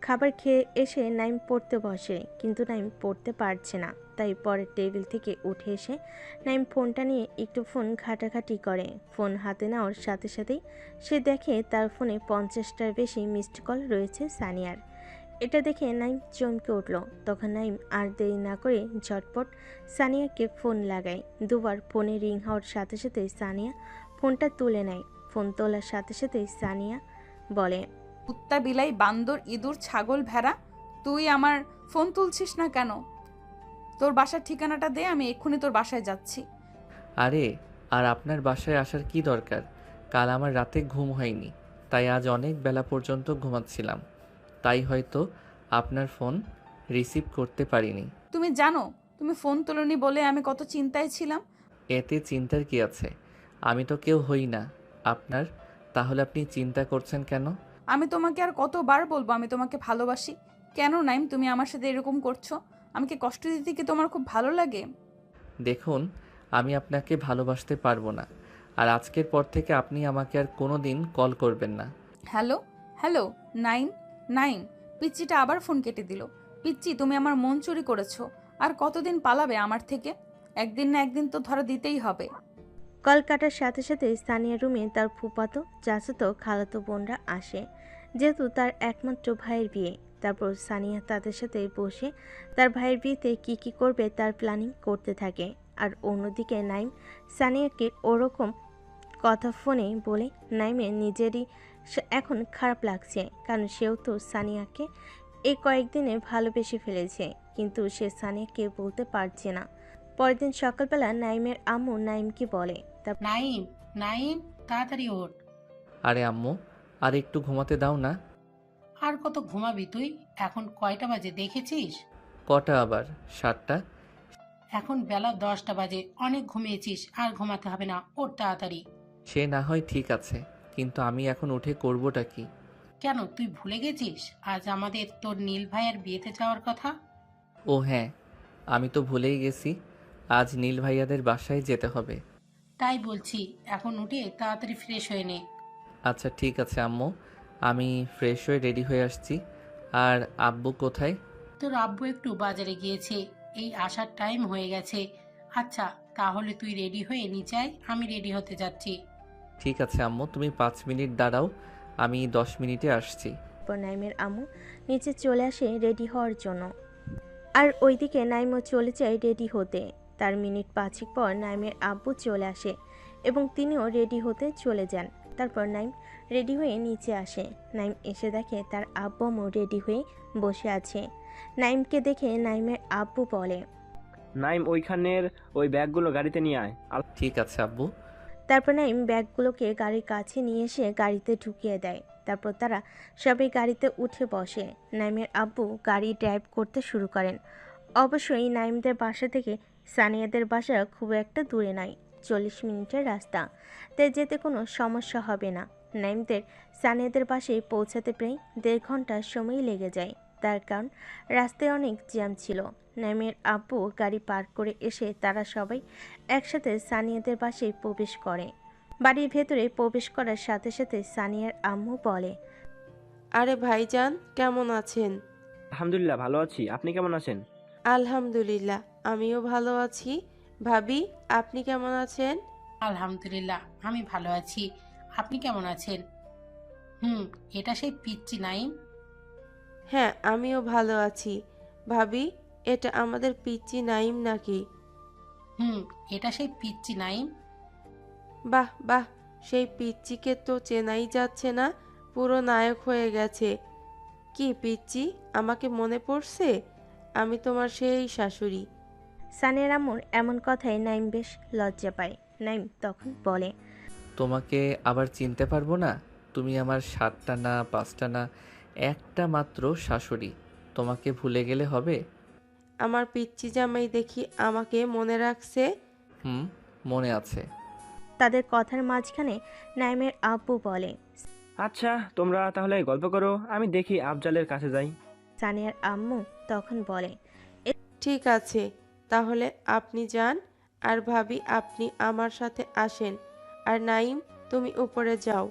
খাবার খেয়ে এসে নাইম পড়তে বসে, কিন্তু নাইম পড়তে পারছে না। তাই পরের টেবিল থেকে উঠে এসে নাইম ফোনটা নিয়ে একটু ফোন ঘাটাঘাটি করে। ফোন হাতে নেওয়ার সাথে সাথেই সে দেখে তার ফোনে 50টার বেশি মিসড কল রয়েছে সানিয়ার। এটা দেখে নাইম চমকে উঠল। তখন নাইম আর দেরি না করে ঝটপট সানিয়াকে ফোন লাগায়। দুবার ফোনে রিং হওয়ার সাথে সাথে সানিয়া ফোনটা তুলে নেয়। ফোন তোলার সাথে সাথে সানিয়া বলে, কুত্তা, বিলাই, বান্দর, ইঁদুর, ছাগল, ভেড়া, তুই আমার ফোন তুলছিস না কেন? তোর বাসার ঠিকানাটা দে, আমি এক্ষুনি তোর বাসায় যাচ্ছি। আরে, আর আপনার বাসায় আসার কি দরকার? কাল আমার রাতে ঘুম হয়নি, তাই আজ অনেক বেলা পর্যন্ত ঘুমাচ্ছিলাম, তাই হয়তো আপনার ফোন রিসিভ করতে পারিনি। তুমি জানো তুমি ফোন তোলনি বলে আমি কত চিন্তায় ছিলাম। এতে চিন্তার কি আছে? আমি তো কেউ হই না আপনার, তাহলে আপনি চিন্তা করছেন কেন? আমি তোমাকে আর কতবার বলবো আমি তোমাকে ভালোবাসি? কেন নাইম তুমি আমার সাথে এরকম করছো? আমাকে কষ্ট দিতে কি তোমার খুব ভালো লাগে? দেখুন, আমি আপনাকে ভালোবাসতে পারবো না, আর আজকের পর থেকে আপনি আমাকে আর কোনো দিন কল করবেন না। Hello hello, Naim Naim. পিচ্চিটা আবার ফোন কেটে দিল। পিচ্চি, তুমি আমার মন চুরি করেছো। আর কতদিন পালাবে আমার থেকে? একদিন না একদিন তো ধরা দিতেই হবে। কল কাটার সাথে সাথে সানিয়ার রুমে তার ফুফাতো, চাচাতো, খালাতো বোনরা আসে। যেহেতু তার একমাত্র ভাইয়ের বিয়ে, তারপর সানিয়া তাদের সাথে বসে তার ভাইয়ের বিয়েতে কি কি করবে তার প্ল্যানিং করতে থাকে। আর অন্যদিকে নাইম সানিয়াকে ওরকম কথা ফোনে বলে নাইমের নিজেরই এখন খারাপ লাগছে, কারণ সেও তো সানিয়াকে এই কয়েকদিনে ভালোবেসে ফেলেছে, কিন্তু সে সানিয়াকে বলতে পারছে না। পরের দিন সকালবেলা নাইমের আম্মু নাইমকে বলে, নাইম, নাইম, তাড়াতাড়ি ওঠ। আরে আম্মু, আর একটু ঘুমাতে দাও না। আর কত ঘুমাবি তুই? এখন কয়টা বাজে দেখেছিস? কটা আবার? 7টা। এখন বেলা 10টা বাজে, অনেক ঘুমিয়েছিস, আর ঘুমাতে হবে না, ওঠ তাড়াতাড়ি। সে না হয় ঠিক আছে, কিন্তু আমি এখন উঠে করবোটা কি? কেন, তুই ভুলে গেছিস আজ আমাদের তোর নীল ভাইয়ের বিয়েতে যাওয়ার কথা? ও হ্যাঁ, আমি তো ভুলেই গেছি, আজ নীল ভাইয়াদের বাসায় যেতে হবে। তাই বলছি, এখন উঠে তাড়াতাড়ি ফ্রেশ হয়ে নে। আচ্ছা ঠিক আছে আম্মু, আমি ফ্রেশ হয়ে রেডি হয়ে আসছি। আর আব্বু কোথায়? তোর আব্বু একটু বাজারে গিয়েছে, এই আসার টাইম হয়ে গেছে। আচ্ছা তাহলে তুই রেডি হয়ে নিচে আয়, আমি রেডি হতে যাচ্ছি। ঠিক আছে আম্মু, তুমি 5 মিনিট দাঁড়াও, আমি 10 মিনিটে আসছি। তারপর নাইমের আম্মু নিচে চলে আসে রেডি হওয়ার জন্য। আর ওইদিকে নাইমও চলে যায় রেডি হতে। তার মিনিট 5 পর নাইমের আব্বু চলে আসে এবং তিনিও রেডি হতে চলে যান। তারপর নাইম রেডি হয়ে নিচে আসে। নাইম এসে দেখে তার আব্বু আম্মু রেডি হয়ে বসে আছে। নাইমকে দেখে নাইমের আব্বু বলে, নাইম ওইখানের ওই ব্যাগগুলো গাড়িতে নিয়ে আয়। ঠিক আছে আব্বু। তারপর নাইম ব্যাগগুলোকে গাড়ির কাছে নিয়ে এসে গাড়িতে ঢুকিয়ে দেয়। তারপর তারা সবাই গাড়িতে উঠে বসে। নাইমের আব্বু গাড়ি ড্রাইভ করতে শুরু করেন। অবশ্যই নাইমদের বাসা থেকে সানিয়াদের বাসা খুব একটা দূরে নয়, 40 মিনিটের রাস্তা, তাই যেতে কোনো সমস্যা হবে না। নাইমদের সানিয়াদের বাসায় পৌঁছাতে প্রায় 1.5 ঘন্টা সময় লেগে যায়, তার কারণ রাস্তায় অনেক জ্যাম ছিল। নাইমের আব্বু গাড়ি পার্ক করে এসে তারা সবাই একসাথে সানিয়াদের বাসায় প্রবেশ করে। বাড়ির ভেতরে প্রবেশ করার সাথে সাথে সানিয়ার আম্মু বলে, আরে ভাইজান, কেমন আছেন? আলহামদুলিল্লাহ ভালো আছি, আপনি কেমন আছেন? আলহামদুলিল্লাহ, আমিও ভালো আছি। ভাবি, আপনি কেমন আছেন? আলহামদুলিল্লাহ, আমি ভালো আছি। আপনি কেমন আছেন? এটা সেই পিচ্চি নাইম? হ্যাঁ, আমিও ভালো আছি। ভাবি, এটা আমাদের পিচ্চি নাইম নাকি? এটা সেই পিচ্চি নাইম? বাহ বাহ, সেই পিচ্চিকে তো চেনাই যাচ্ছে না, পুরো নায়ক হয়ে গেছে। কি পিচ্চি, আমাকে মনে পড়ছে? আমি তোমার সেই শাশুড়ি। সানিয়ার আম্মুর এমন কথায় নাইম বেশ লজ্জা পায়। নাইম তখন বলে, তোমাকে আবার চিনতে পারবো না? তুমি আমার 7টা না 5টা না, একটা মাত্র শাশুড়ি। তোমাকে ভুলে গেলে হবে? আমার পিচ্চি জামাই দেখি আমাকে মনে রাখছে। মনে আছে। তাদের কথার মাঝখানে নাইমের আব্বু বলে, আচ্ছা তোমরা তাহলে গল্প করো, আমি দেখি আফজালের কাছে যাই। সানিয়ার আম্মু তখন বলে, ঠিক আছে, তাহলে আপনি যান, আর ভাবি আপনি আমার সাথে আসেন, আর নাইম তুমি উপরে যাও।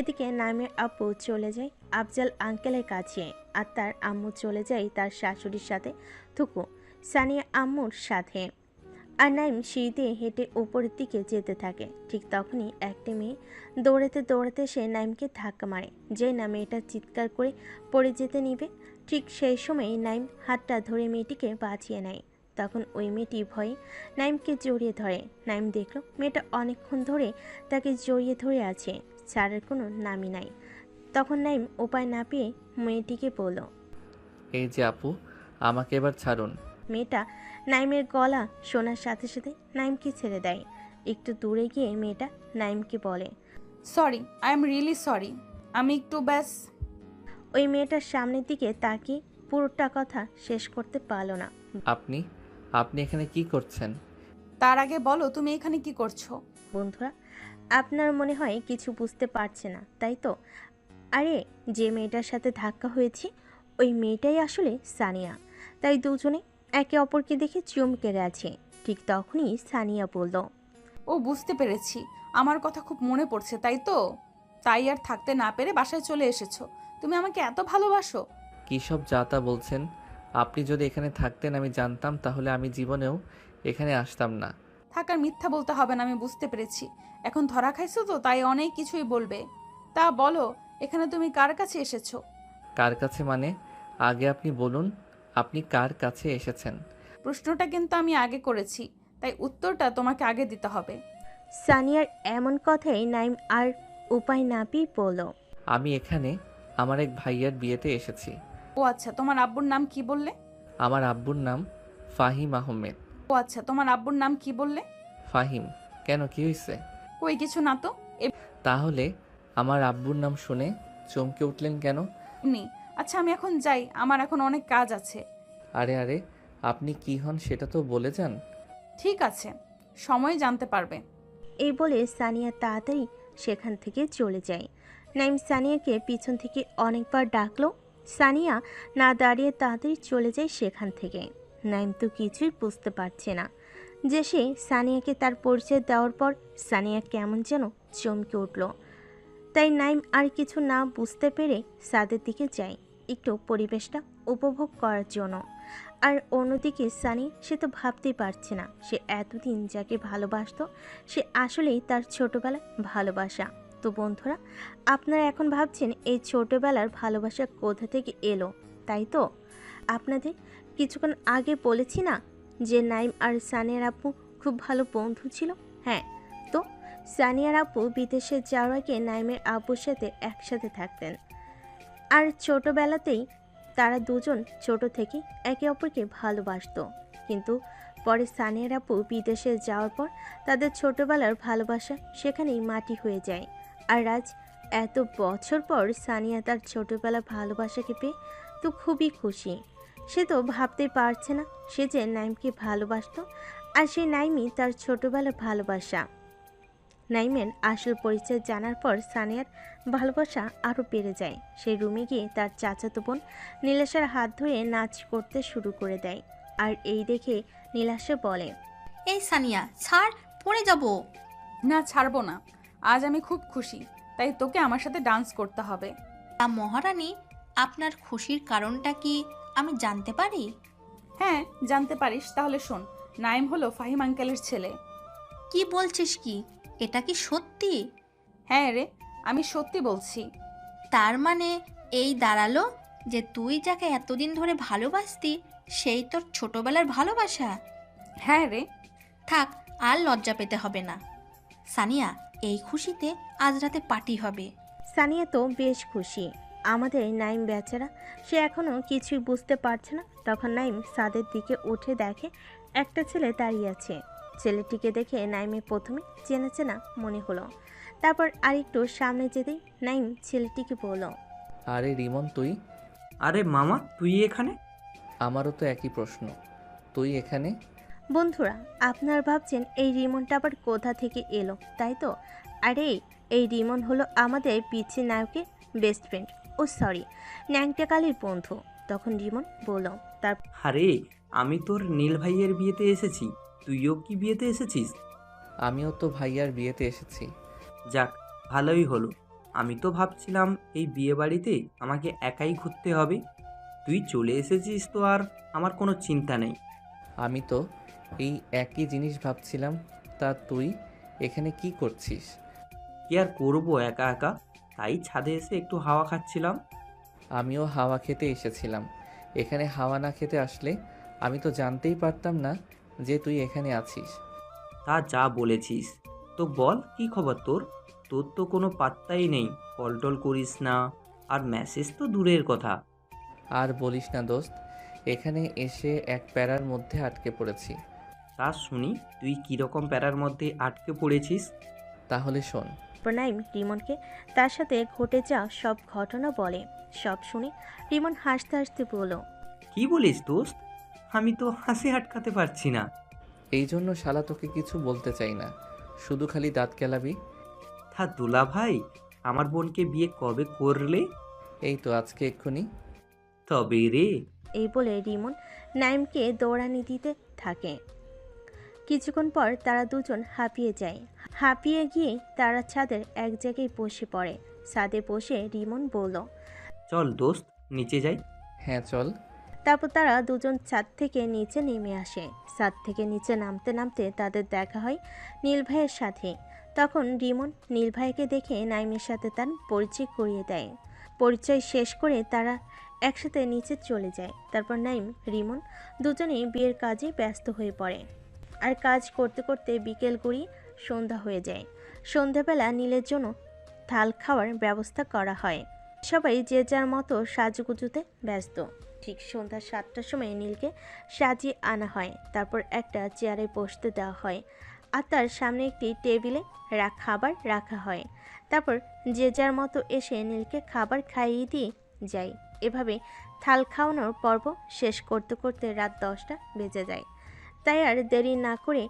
এদিকে নাইমের আব্বু চলে যায় আফজাল আঙ্কেলের কাছে, আর তার আম্মু চলে যায় তার শাশুড়ির সাথে থুকু সানিয়া আম্মুর সাথে। আর নাইম সিঁড়িতে হেঁটে উপরের দিকে যেতে থাকে। ঠিক তখনই একটা মেয়ে দৌড়াতে দৌড়াতে সে নাইমকে ধাক্কা মারে, যে না মেয়েটা চিৎকার করে পড়ে যেতে নিবে। ঠিক সেই সময় নাইম হাতটা ধরে মেয়েটিকে বাঁচিয়ে নেয়। তখন ওই মেয়েটি ভয়ে নাইমকে জড়িয়ে ধরে। নাইম দেখল মেয়েটা অনেকক্ষণ ধরে তাকে জড়িয়ে ধরে আছে, ছাড়ার কোনো নামই নাই। তখন নাইম উপায় না পেয়ে মেয়েটিকে বলল, এই যে আপু, আমাকে এবার ছাড়ুন। মেয়েটা নাইমের গলা শোনার সাথে সাথে নাইমকে ছেড়ে দেয়। একটু দূরে গিয়ে মেয়েটা নাইমকে বলে, sorry, I am really sorry, আমি একটু ব্যাস। ওই মেয়েটার সামনের দিকে তাকিয়ে পুরোটা কথা শেষ করতে পারল না। আপনি আপনি এখানে কি করছেন? তার আগে বলো তুমি এখানে কি করছো? বন্ধুরা, আপনার মনে হয় কিছু বুঝতে পারছে না, তাই তো? আরে, যে মেয়েটার সাথে ধাক্কা হয়েছে ওই মেয়েটাই আসলে সানিয়া। তাই দুজনে একে অপরকে দেখে চমকে আছে। ঠিক তখনই সানিয়া বলল, ও বুঝতে পেরেছি, আমার কথা খুব মনে পড়ছে তাই তো? তাই আর থাকতে না পেরে বাসায় চলে এসেছো। তুমি আমাকে এত ভালোবাসো? কী সব যা তা বলছেন? আপনি যদি এখানে থাকতেন আমি জানতাম, তাহলে আমি জীবনেও এখানে আসতাম না। থাকার মিথ্যা বলতে হবে না, আমি বুঝতে পেরেছি। এখন ধরা খাইছো তো, তাই অনেক কিছুই বলবে। তা বলো, এখানে তুমি কার কাছে এসেছো? কার কাছে মানে? আগে আপনি বলুন, আপনি কার কাছে এসেছেন? প্রশ্নটা কিন্তু আমি আগে করেছি, তাই উত্তরটা তোমাকে আগে দিতে হবে। সানিয়ার এমন কথাই নাইম আর উপায় না পেয়ে বলল, আমি এখানে আমার এক ভাইয়ার বিয়েতে এসেছি। ও আচ্ছা, তোমার আব্বুর নাম কি বললে? আমার আব্বুর নাম ফাহিম আহমেদ। ও আচ্ছা, তোমার আব্বুর নাম কি বললে? ফাহিম। কেন, কি হয়েছে? কই কিছু না তো। তাহলে আমার আব্বুর নাম শুনে চমকে উঠলেন কেন? এমনি। আচ্ছা আমি এখন যাই, আমার এখন অনেক কাজ আছে। আরে আরে, আপনি কি হন সেটা তো বলে যান। ঠিক আছে, সময় জানতে পারবে। এই বলে সানিয়া তাড়াতাড়ি সেখান থেকে চলে যায়। নাইম সানিয়াকে পিছন থেকে অনেকবার ডাকলো। সানিয়া না দাঁড়িয়ে তাড়াতাড়ি চলে যায় সেখান থেকে। নাইম তো কিছুই বুঝতে পারছে না যে সে সানিয়াকে তার পরিচয় দেওয়ার পর সানিয়া কেমন যেন চমকে উঠল। তাই নাইম আর কিছু না বুঝতে পেরে ছাদের দিকে যায় একটু পরিবেশটা উপভোগ করার জন্য। আর অন্যদিকে সানি, সে তো ভাবতেই পারছে না সে এতদিন যাকে ভালোবাসতো সে আসলেই তার ছোটবেলায় ভালোবাসা। তো বন্ধুরা, আপনারা এখন ভাবছেন এই ছোটবেলার ভালোবাসা কোথা থেকে এলো, তাই তো? আপনাদের কিছুক্ষণ আগে বলেছি না যে নাইম আর সানিয়ার আপু খুব ভালো বন্ধু ছিল। হ্যাঁ, তো সানিয়ার আপু বিদেশে যাওয়ার আগে নাইমের আব্বুর সাথে একসাথে থাকতেন, আর ছোটবেলাতেই তারা দুজন ছোট থেকে একে অপরকে ভালোবাসতো। কিন্তু পরে সানিয়ার আপু বিদেশে যাওয়ার পর তাদের ছোটবেলার ভালোবাসা সেখানেই মাটি হয়ে যায়। আর আজ এত বছর পর সানিয়া তার ছোটবেলার ভালোবাসাকে পেয়ে তো খুবই খুশি। সে তো ভাবতেই পারছে না সে যে নাইমকে ভালোবাসতো, আর সেই নাইমই তার ছোটবেলার ভালোবাসা। নাইমের আসল পরিচয় জানার পর সানিয়ার ভালোবাসা আরও বেড়ে যায়। সেই রুমে গিয়ে তার চাচাতো বোন নীলাশার হাত ধরে নাচ করতে শুরু করে দেয়। আর এই দেখে নীলাশা বলে, এই সানিয়া ছাড়, পড়ে যাব। না, ছাড়বো না। আজ আমি খুব খুশি, তাই তোকে আমার সাথে ডান্স করতে হবে। তা মহারানী, আপনার খুশির কারণটা কি আমি জানতে পারি? হ্যাঁ, জানতে পারিস। তাহলে শোন, নাইম হলো ফাহিম আঙ্কেলের ছেলে। কি বলছিস কি? এটা কি সত্যি? হ্যাঁ রে, আমি সত্যি বলছি। তার মানে এই দাঁড়ালো যে তুই যাকে এতদিন ধরে ভালোবাসতি সেই তোর ছোটবেলার ভালোবাসা। হ্যাঁ রে। থাক, আর লজ্জা পেতে হবে না। সানিয়া, এই খুশিতে আজ রাতে পার্টি হবে। সানিয়া তো বেশ খুশি। আমাদের নাইম বেচারা, সে এখনও কিছুই বুঝতে পারছে না। তখন নাইম ছাদের দিকে উঠে দেখে একটা ছেলে দাঁড়িয়ে আছে। ছেলেটিকে দেখে নাইমের প্রথমে চেনা চেনা মনে হলো। তারপর আরেকটু সামনে যেতেই নাইম ছেলেটিকে বলল, আরে রিমন, তুই? আরে মামা, তুই এখানে? আমারও তো একই প্রশ্ন, তুই এখানে? বন্ধুরা, আপনারা ভাবছেন এই রিমনটা আবার কোথা থেকে এলো, তাই তো? আরে এই রিমন হলো আমাদের পিচ্ছি নায়কের বেস্ট ফ্রেন্ড, ও সরি, ন্যাংটা কালির বন্ধু। তখন রিমন বলল, তার আরে আমি তোর নীল ভাইয়ের বিয়েতে এসেছি, তুইও কি বিয়েতে এসেছিস? আমিও তো ভাইয়ার বিয়েতে এসেছি। যাক, ভালোই হলো। আমি তো ভাবছিলাম এই বিয়ে বাড়িতে আমাকে একাই ঘুরতে হবে। তুই চলে এসেছিস তো আর আমার কোনো চিন্তা নেই। আমি তো এই একই জিনিস ভাবছিলাম। তা তুই এখানে কি করছিস? কি আর করবো একা একা, তাই ছাদে এসে একটু হাওয়া খাচ্ছিলাম। আমিও হাওয়া খেতে এসেছিলাম। এখানে হাওয়া না খেতে আসলে আমি তো জানতেই পারতাম না যে তুই এখানে আছিস। তা যা বলেছিস। তো বল, কি খবর তোর? তোর তো কোনো পাত্তাই নেই, কল টল করিস না, আর মেসেজ তো দূরের কথা। আর বলিস না দোস্ত, এখানে এসে এক প্যারার মধ্যে আটকে পড়েছি। তা শুনি, তুই কীরকম প্যারার মধ্যে আটকে পড়েছিস? তাহলে শোন। নাইম রিমনকে তার সাথে ঘটে যাওয়া সব ঘটনা বলে। সব শুনে রিমন হাসতে হাসতে বলল, কি বলিস দোস্ত? আমি তো হাসি আটকাতে পারছি না। এই জন্য শালা তোকে কিছু বলতে চাই না, শুধু খালি দাঁত কেলাবি। তা দুলা ভাই, আমার বোনকে বিয়ে কবে করলে? এই তো আজকে এক্ষুনি। তবে রে। এই বলে রিমন নাইমকে দৌড়ানি দিতে থাকে। কিছুক্ষণ পর তারা দুজন হাঁপিয়ে যায়। হাঁপিয়ে গিয়ে তারা ছাদের এক জায়গায় বসে পড়ে। ছাদে বসে রিমন বলল, চল দোস্ত, নিচে যাই। হ্যাঁ চল। তারপর তারা দুজন ছাদ থেকে নিচে নেমে আসে। ছাদ থেকে নিচে নামতে নামতে তাদের দেখা হয় নীল ভাইয়ের সাথে। তখন রিমন নীল ভাইকে দেখে নাইমের সাথে তার পরিচয় করিয়ে দেয়। পরিচয় শেষ করে তারা একসাথে নিচে চলে যায়। তারপর নাইম রিমন দুজনেই বিয়ের কাজে ব্যস্ত হয়ে পড়ে। আর কাজ করতে করতে বিকেল গড়িয়ে সন্ধ্যা হয়ে যায়। সন্ধ্যাবেলা নীলের জন্য থাল খাওয়ার ব্যবস্থা করা হয়। সবাই যে যার মতো সাজুগুজুতে ব্যস্ত। ঠিক সন্ধ্যা 7টার সময় নীলকে সাজিয়ে আনা হয়। তারপর একটা চেয়ারে বসতে দেওয়া হয়, আর তার সামনে একটি টেবিলে খাবার রাখা হয়। তারপর যে যার মতো এসে নীলকে খাবার খাইয়ে দিয়ে যায়। এভাবে থাল খাওয়ানোর পর্ব শেষ করতে করতে রাত 10টা বেজে যায়। তাই আর দেরি না করে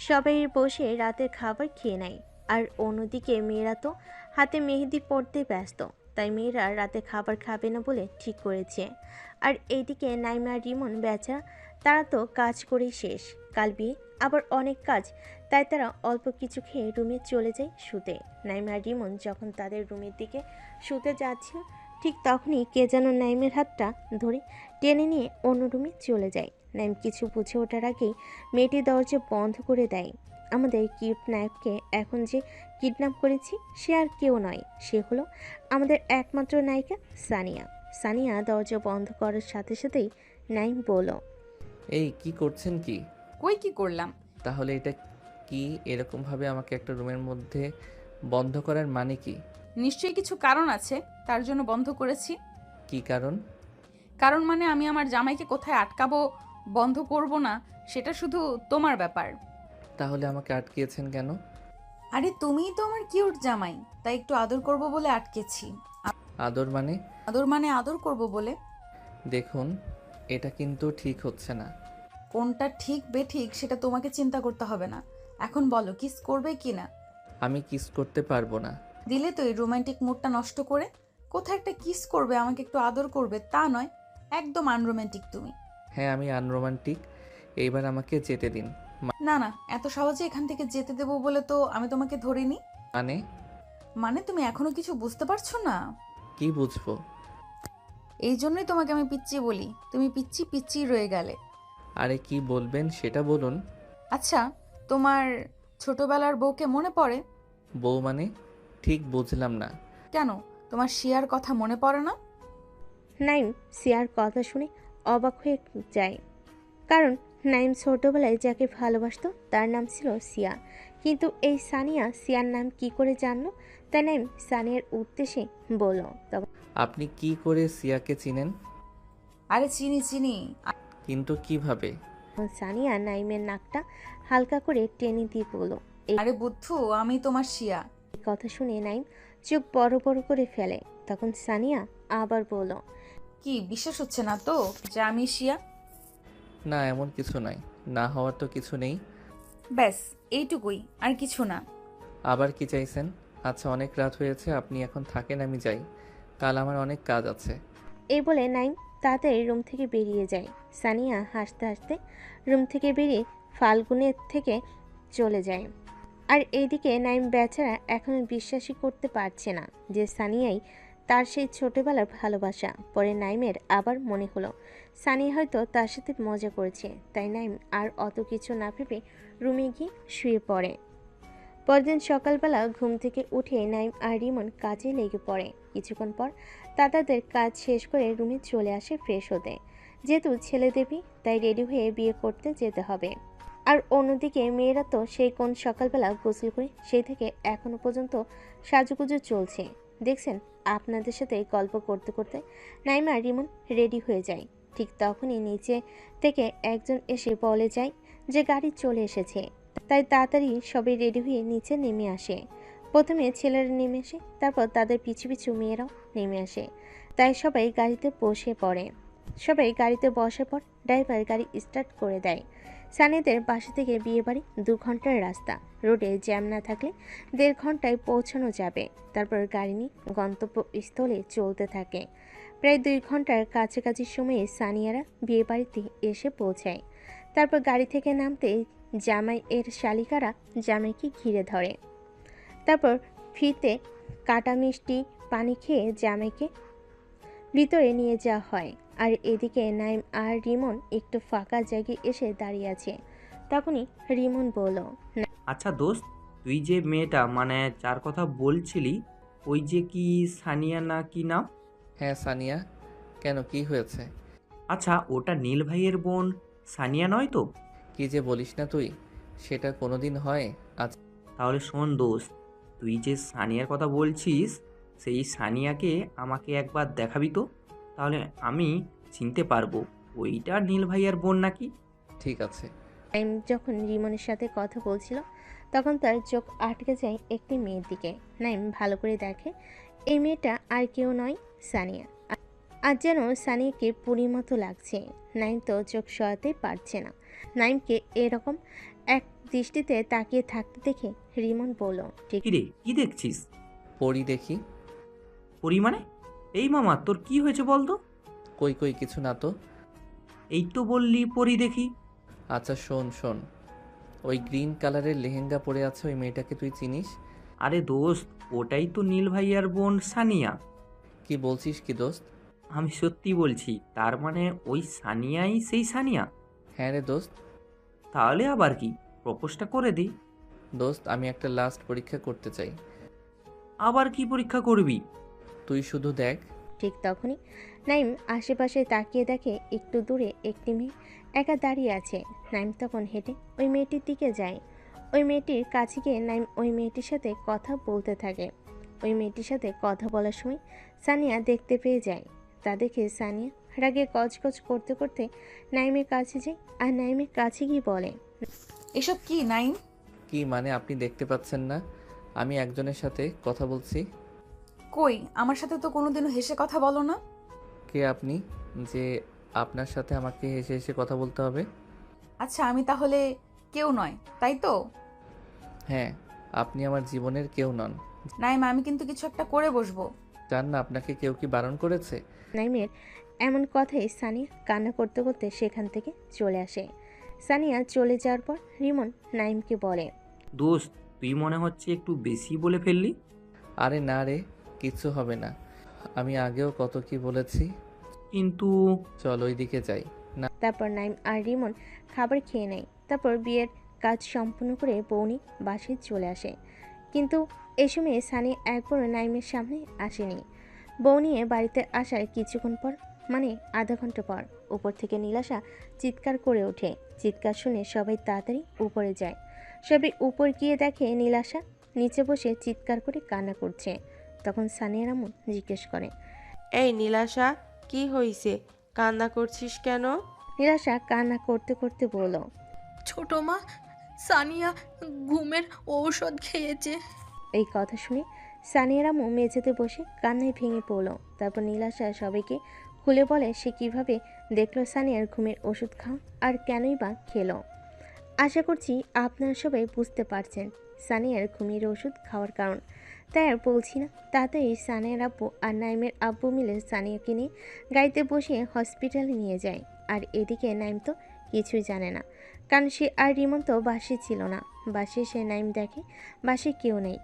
সবাই বসে রাতের খাবার খেয়ে নেয়। আর অন্যদিকে মেয়েরা তো হাতে মেহেদি পড়তে ব্যস্ত, তাই মেয়েরা রাতে খাবার খাবে না বলে ঠিক করেছে। আর এইদিকে নাইমা আর রিমন বেচারা, তারা তো কাজ করেই শেষ। কাল বিয়ে, আবার অনেক কাজ, তাই তারা অল্প কিছু খেয়ে রুমে চলে যায় শুতে। নাইমা আর রিমন যখন তাদের রুমের দিকে শুতে যাচ্ছিল, ঠিক তখনই কে যেন নাইমের হাতটা ধরে টেনে নিয়ে অন্য রুমে চলে যায়। নাইম কিছু বুঝে ওঠার আগেই মেয়েটি দরজা বন্ধ করে দেয়। আমাদের কিউট নায়ককে এখন যে কিডন্যাপ করেছি সে আর কেউ নয়, সে হলো আমাদের একমাত্র নায়িকা সানিয়া। সানিয়া দরজা বন্ধ করার সাথে সাথেই নাইম বলল, এই কি করছেন কি? কই কি করলাম? তাহলে এটা কি এরকমভাবে আমাকে একটা রুমের মধ্যে বন্ধ করার মানে কি? নিশ্চয়ই কিছু কারণ আছে, তার জন্য বন্ধ করেছি। কি কারণ? কারণ মানে আমি আমার জামাইকে কোথায় আটকাবো, বন্ধ করব না, সেটা শুধু তোমার ব্যাপার। তাহলে আমাকে আটকিয়েছেন কেন? আরে তুমিই তো আমার কিউট জামাই, তাই একটু আদর করব বলে আটকেছি। আদর মানে? আদর মানে আদর করব বলে। দেখুন, এটা কিন্তু ঠিক হচ্ছে না। কোনটা ঠিক বেঠিক সেটা তোমাকে চিন্তা করতে হবে না। এখন বলো, কিস করবে কি না? আমি কিস করতে পারবো না। দিলে তো এই রোমান্টিক মুডটা নষ্ট করে। কোথায় একটা কিস করবে, আমাকে একটু আদর করবে, তা নয়। একদম আনরোমান্টিক তুমি। হ্যাঁ, আমি আনরোমান্টিক। এইবার আমাকে যেতে দিন। না না, এত সহজে এখান থেকে যেতে দেবো বলে তো আমি তোমাকে ধরিনি। মানে? মানে তুমি এখনো কিছু বুঝতে পারছো না? কি বুঝবো? এই জন্যই তোমাকে আমি পিচ্চি বলি, তুমি পিচ্চি পিচ্চি রয়ে গেলে। আরে কি বলবেন সেটা বলুন। আচ্ছা, তোমার ছোটবেলার বউকে মনে পড়ে? বউ মানে? ঠিক বুঝলাম না। কেন, তোমার শিয়ার কথা মনে পড়ে না? নাইম সিয়ার কথা শুনে অবাক হয়ে যায়, কারণ নাইম ছোটবেলায় যাকে ভালোবাসতো তার নাম ছিল সিয়া, কিন্তু এই সানিয়া সিয়ার নাম কি করে জানলো? তাই নাইম সানিয়ার উদ্দেশ্যে বলল, তখন আপনি কি করে সিয়াকে চিনেন? আরে চিনি চিনি। কিন্তু কিভাবে? সানিয়া নাইমের নাকটা হালকা করে টেনে দিয়ে বলল, আরে বুদ্ধু, আমি তোমার শিয়া। এই কথা শুনে নাইম চোখ বড় বড় করে ফেলে। তখন সানিয়া আবার বলল, কি বিশ্বাস হচ্ছে না তো যে আমি শিয়া? না, এমন কিছু নয়। না হওয়ার তো কিছু নেই। ব্যাস এইটুকুই, আর কিছু না। আবার কি চাইছেন? আচ্ছা, অনেক রাত হয়েছে, আপনি এখন থাকেন, আমি যাই। কাল আমার অনেক কাজ আছে। এই বলে নাইম তাড়াতাড়ি রুম থেকে বেরিয়ে যায়। সানিয়া হাসতে হাসতে রুম থেকে বেরিয়ে ফাল্গুনের থেকে চলে যায়। আর এইদিকে নাইম বেচারা এখনো বিশ্বাসই করতে পারছে না যে সানিয়াই তার সেই ছোটবেলার ভালোবাসা। পরে নাইমের আবার মনে হলো সানিয়া হয়তো তার সাথে মজা করেছে, তাই নাইম আর অত কিছু না ভেবে রুমে গিয়ে শুয়ে পড়ে। পরদিন সকালবেলা ঘুম থেকে উঠে নাইম আর রিমন কাজে লেগে পড়ে। কিছুক্ষণ পর তাদের কাজ শেষ করে রুমে চলে আসে ফ্রেশ হতে। যেহেতু ছেলে দেবী, তাই রেডি হয়ে বিয়ে করতে যেতে হবে। আর অন্যদিকে মেয়েরা তো সেই কোন সকালবেলা গোসল করে সেই থেকে এখনো পর্যন্ত সাজুগুজু চলছে। দেখছেন, আপনাদের সাথে গল্প করতে করতে নাইম আর রিমন রেডি হয়ে যায়। ঠিক তখনই নিচে থেকে একজন এসে বলে যায় যে গাড়ি চলে এসেছে। তাই তাড়াতাড়ি সবাই রেডি হয়ে নিচে নেমে আসে। প্রথমে ছেলেরা নেমে আসে, তারপর তাদের পিছু পিছু মেয়েরাও নেমে আসে। তাই সবাই গাড়িতে বসে পড়ে। সবাই গাড়িতে বসার পর ড্রাইভার গাড়ি স্টার্ট করে দেয়। সানিদের বাসা থেকে বিয়েবাড়ি 2 ঘন্টার রাস্তা। রোডে জ্যাম না থাকলে 1.5 ঘন্টায় পৌঁছানো যাবে। তারপর গাড়ি নিয়ে গন্তব্যস্থলে চলতে থাকে। প্রায় 2 ঘন্টার কাছাকাছি সময়ে সানিয়ারা বিয়েবাড়িতে এসে পৌঁছায়। তারপর গাড়ি থেকে নামতে জামাই এর শালিকারা জামাইকে ঘিরে ধরে। তারপর ফিতে কাটা মিষ্টি পানি খেয়ে জামাইকে ভিতরে নিয়ে যাওয়া হয়। আর এদিকে নাইম আর রিমন একটু ফাঁকা জায়গায় এসে দাঁড়িয়ে আছে। তখনই রিমন বলল, আচ্ছা দোস্ত, তুই যে মেয়েটা মানে যার কথা বলছিলি, ওই যে কি সানিয়া না কি নাম? হ্যাঁ সানিয়া। কেন, কি হয়েছে? আচ্ছা, ওটা নীল ভাইয়ের বোন সানিয়া নয় তো? কি যে বলিস না তুই, সেটা কোনোদিন হয়? আচ্ছা তাহলে শোন দোস্ত, তুই যে সানিয়ার কথা বলছিস, সেই সানিয়াকে আমাকে একবার দেখাবি তো, তাহলে আমি চিনতে পারবো ওইটা নীল ভাইয়ার বোন নাকি। ঠিক আছে। নাইম যখন রিমনের সাথে কথা বলছিল তখন তার চোখ আটকে যায় একটি মেয়ের দিকে। নাইম ভালো করে দেখে এই মেয়েটা আর কেউ নয়, সানিয়া। আর যেন সানিয়াকে পুরীর মতো লাগছে। নাইম তো চোখ সরাতেই পারছে না। নাইমকে এরকম এক দৃষ্টিতে তাকিয়ে থাকতে দেখে রিমন বলল, কি রে, কি দেখছিস? পড়ি দেখি। পরি মানে? এই মামা, তোর কি হয়েছে বলতো? কই কই, কিছু না তো। এই তো বললি পরি দেখি। আচ্ছা শোন শোন, ওই গ্রিন কালারের লেহেঙ্গা পরে আছে ওই মেয়েটাকে তুই চিনিস? আরে দোস্ত, ওটাই তো নীল ভাইয়ার বোন সানিয়া। কি বলছিস কি দোস্ত? আমি সত্যি বলছি, তার মানে ওই সানিয়াই সেই সানিয়া? হ্যাঁ রে দোস্ত। তাহলে আবার কি, প্রপোজটা করে দিই। দোস্ত আমি একটা লাস্ট পরীক্ষা করতে চাই। আবার কি পরীক্ষা করবি? তুই শুধু দেখ। ঠিক তখনই নাইম আশেপাশে তাকিয়ে দেখে একটু দূরে একটি মেয়ে একা দাঁড়িয়ে আছে। নাইম তখন হেঁটে ওই মেয়েটির দিকে যায়। ওই মেয়েটির কাছে গিয়ে নাইম ওই মেয়েটির সাথে কথা বলতে থাকে। ওই মেয়েটির সাথে কথা বলার সময় সানিয়া দেখতে পেয়ে যায়। তা দেখে সানিয়া রাগে গজগজ করতে করতে নাইমের কাছে যায় আর নাইমের কাছে গিয়ে বলে, এসব কি নাইম? কি মানে আপনি দেখতে পাচ্ছেন না আমি একজনের সাথে কথা বলছি? কই, আমার সাথে তো কোনোদিনও হেসে কথা বলো না। কে আপনি যে আপনার সাথে আমাকে হেসে হেসে কথা বলতে হবে? আচ্ছা, আমি তাহলে কেউ নয়, তাই তো? হ্যাঁ, আপনি আমার জীবনের কেউ নন। নাইম, আমি কিন্তু কিছু একটা করে বসবো। জান না আপনাকে কেউ কি বারণ করেছে? নাইমের এমন কথাই সানিয়া কান্না করতে করতে সেখান থেকে চলে আসে। সানিয়া চলে যাওয়ার পর রিমন নাইমকে বলে, দোস্ত তুই মনে হচ্ছে একটু বেশি বলে ফেললি। আরে না রে, কিচ্ছু হবে না। আমি আগেও কত কি বলেছি। কিন্তু চল ওইদিকে যাই না। তারপর নাইম আর রিমন খাবার খেয়ে নেয়। তারপর বিয়ের কাজ সম্পূর্ণ করে বৌনি বাসায় চলে আসে। কিন্তু এই সময় সানি একবারও নাইমের সামনে আসেনি। বউ নিয়ে বাড়িতে আসার কিছুক্ষণ পর, মানে আধা ঘন্টা পর, উপর থেকে নীলাশা চিৎকার করে ওঠে। চিৎকার শুনে সবাই তাড়াতাড়ি উপরে যায়। সবাই উপর গিয়ে দেখে নীলাশা নিচে বসে চিৎকার করে কান্না করছে। তখন সানিয়া রামু জিজ্ঞেস করে, এই নীলাশা, কি হয়েছে? কান্না করছিস কেন? নীলাশা কান্না করতে করতে বলল, ছোট মা, সানিয়া ঘুমের ঔষধ খেয়েছে। এই কথা শুনে সানিয়া রামু মেঝেতে বসে কান্নায় ভেঙে পড়ল। তারপর নীলাশা সবাইকে খুলে বলে সে কিভাবে দেখলো সানিয়ার ঘুমের ওষুধ খাওয়া আর কেনই বা খেলো। আশা করছি আপনারা সবাই বুঝতে পারছেন সানিয়ার ঘুমের ওষুধ খাওয়ার কারণ। তাই আর বলছি না, তাড়াতাড়ি সানিয়ার আব্বু আর নাইমের আব্বু মিলে সানিয়াকে নিয়ে গাড়িতে বসিয়ে হসপিটালে নিয়ে যায়। আর এদিকে নাইম তো কিছুই জানে না, কারণ সে আর রিমন তো বাসে ছিল না। বাসে সে নাইম দেখে বাসে কেউ নেই।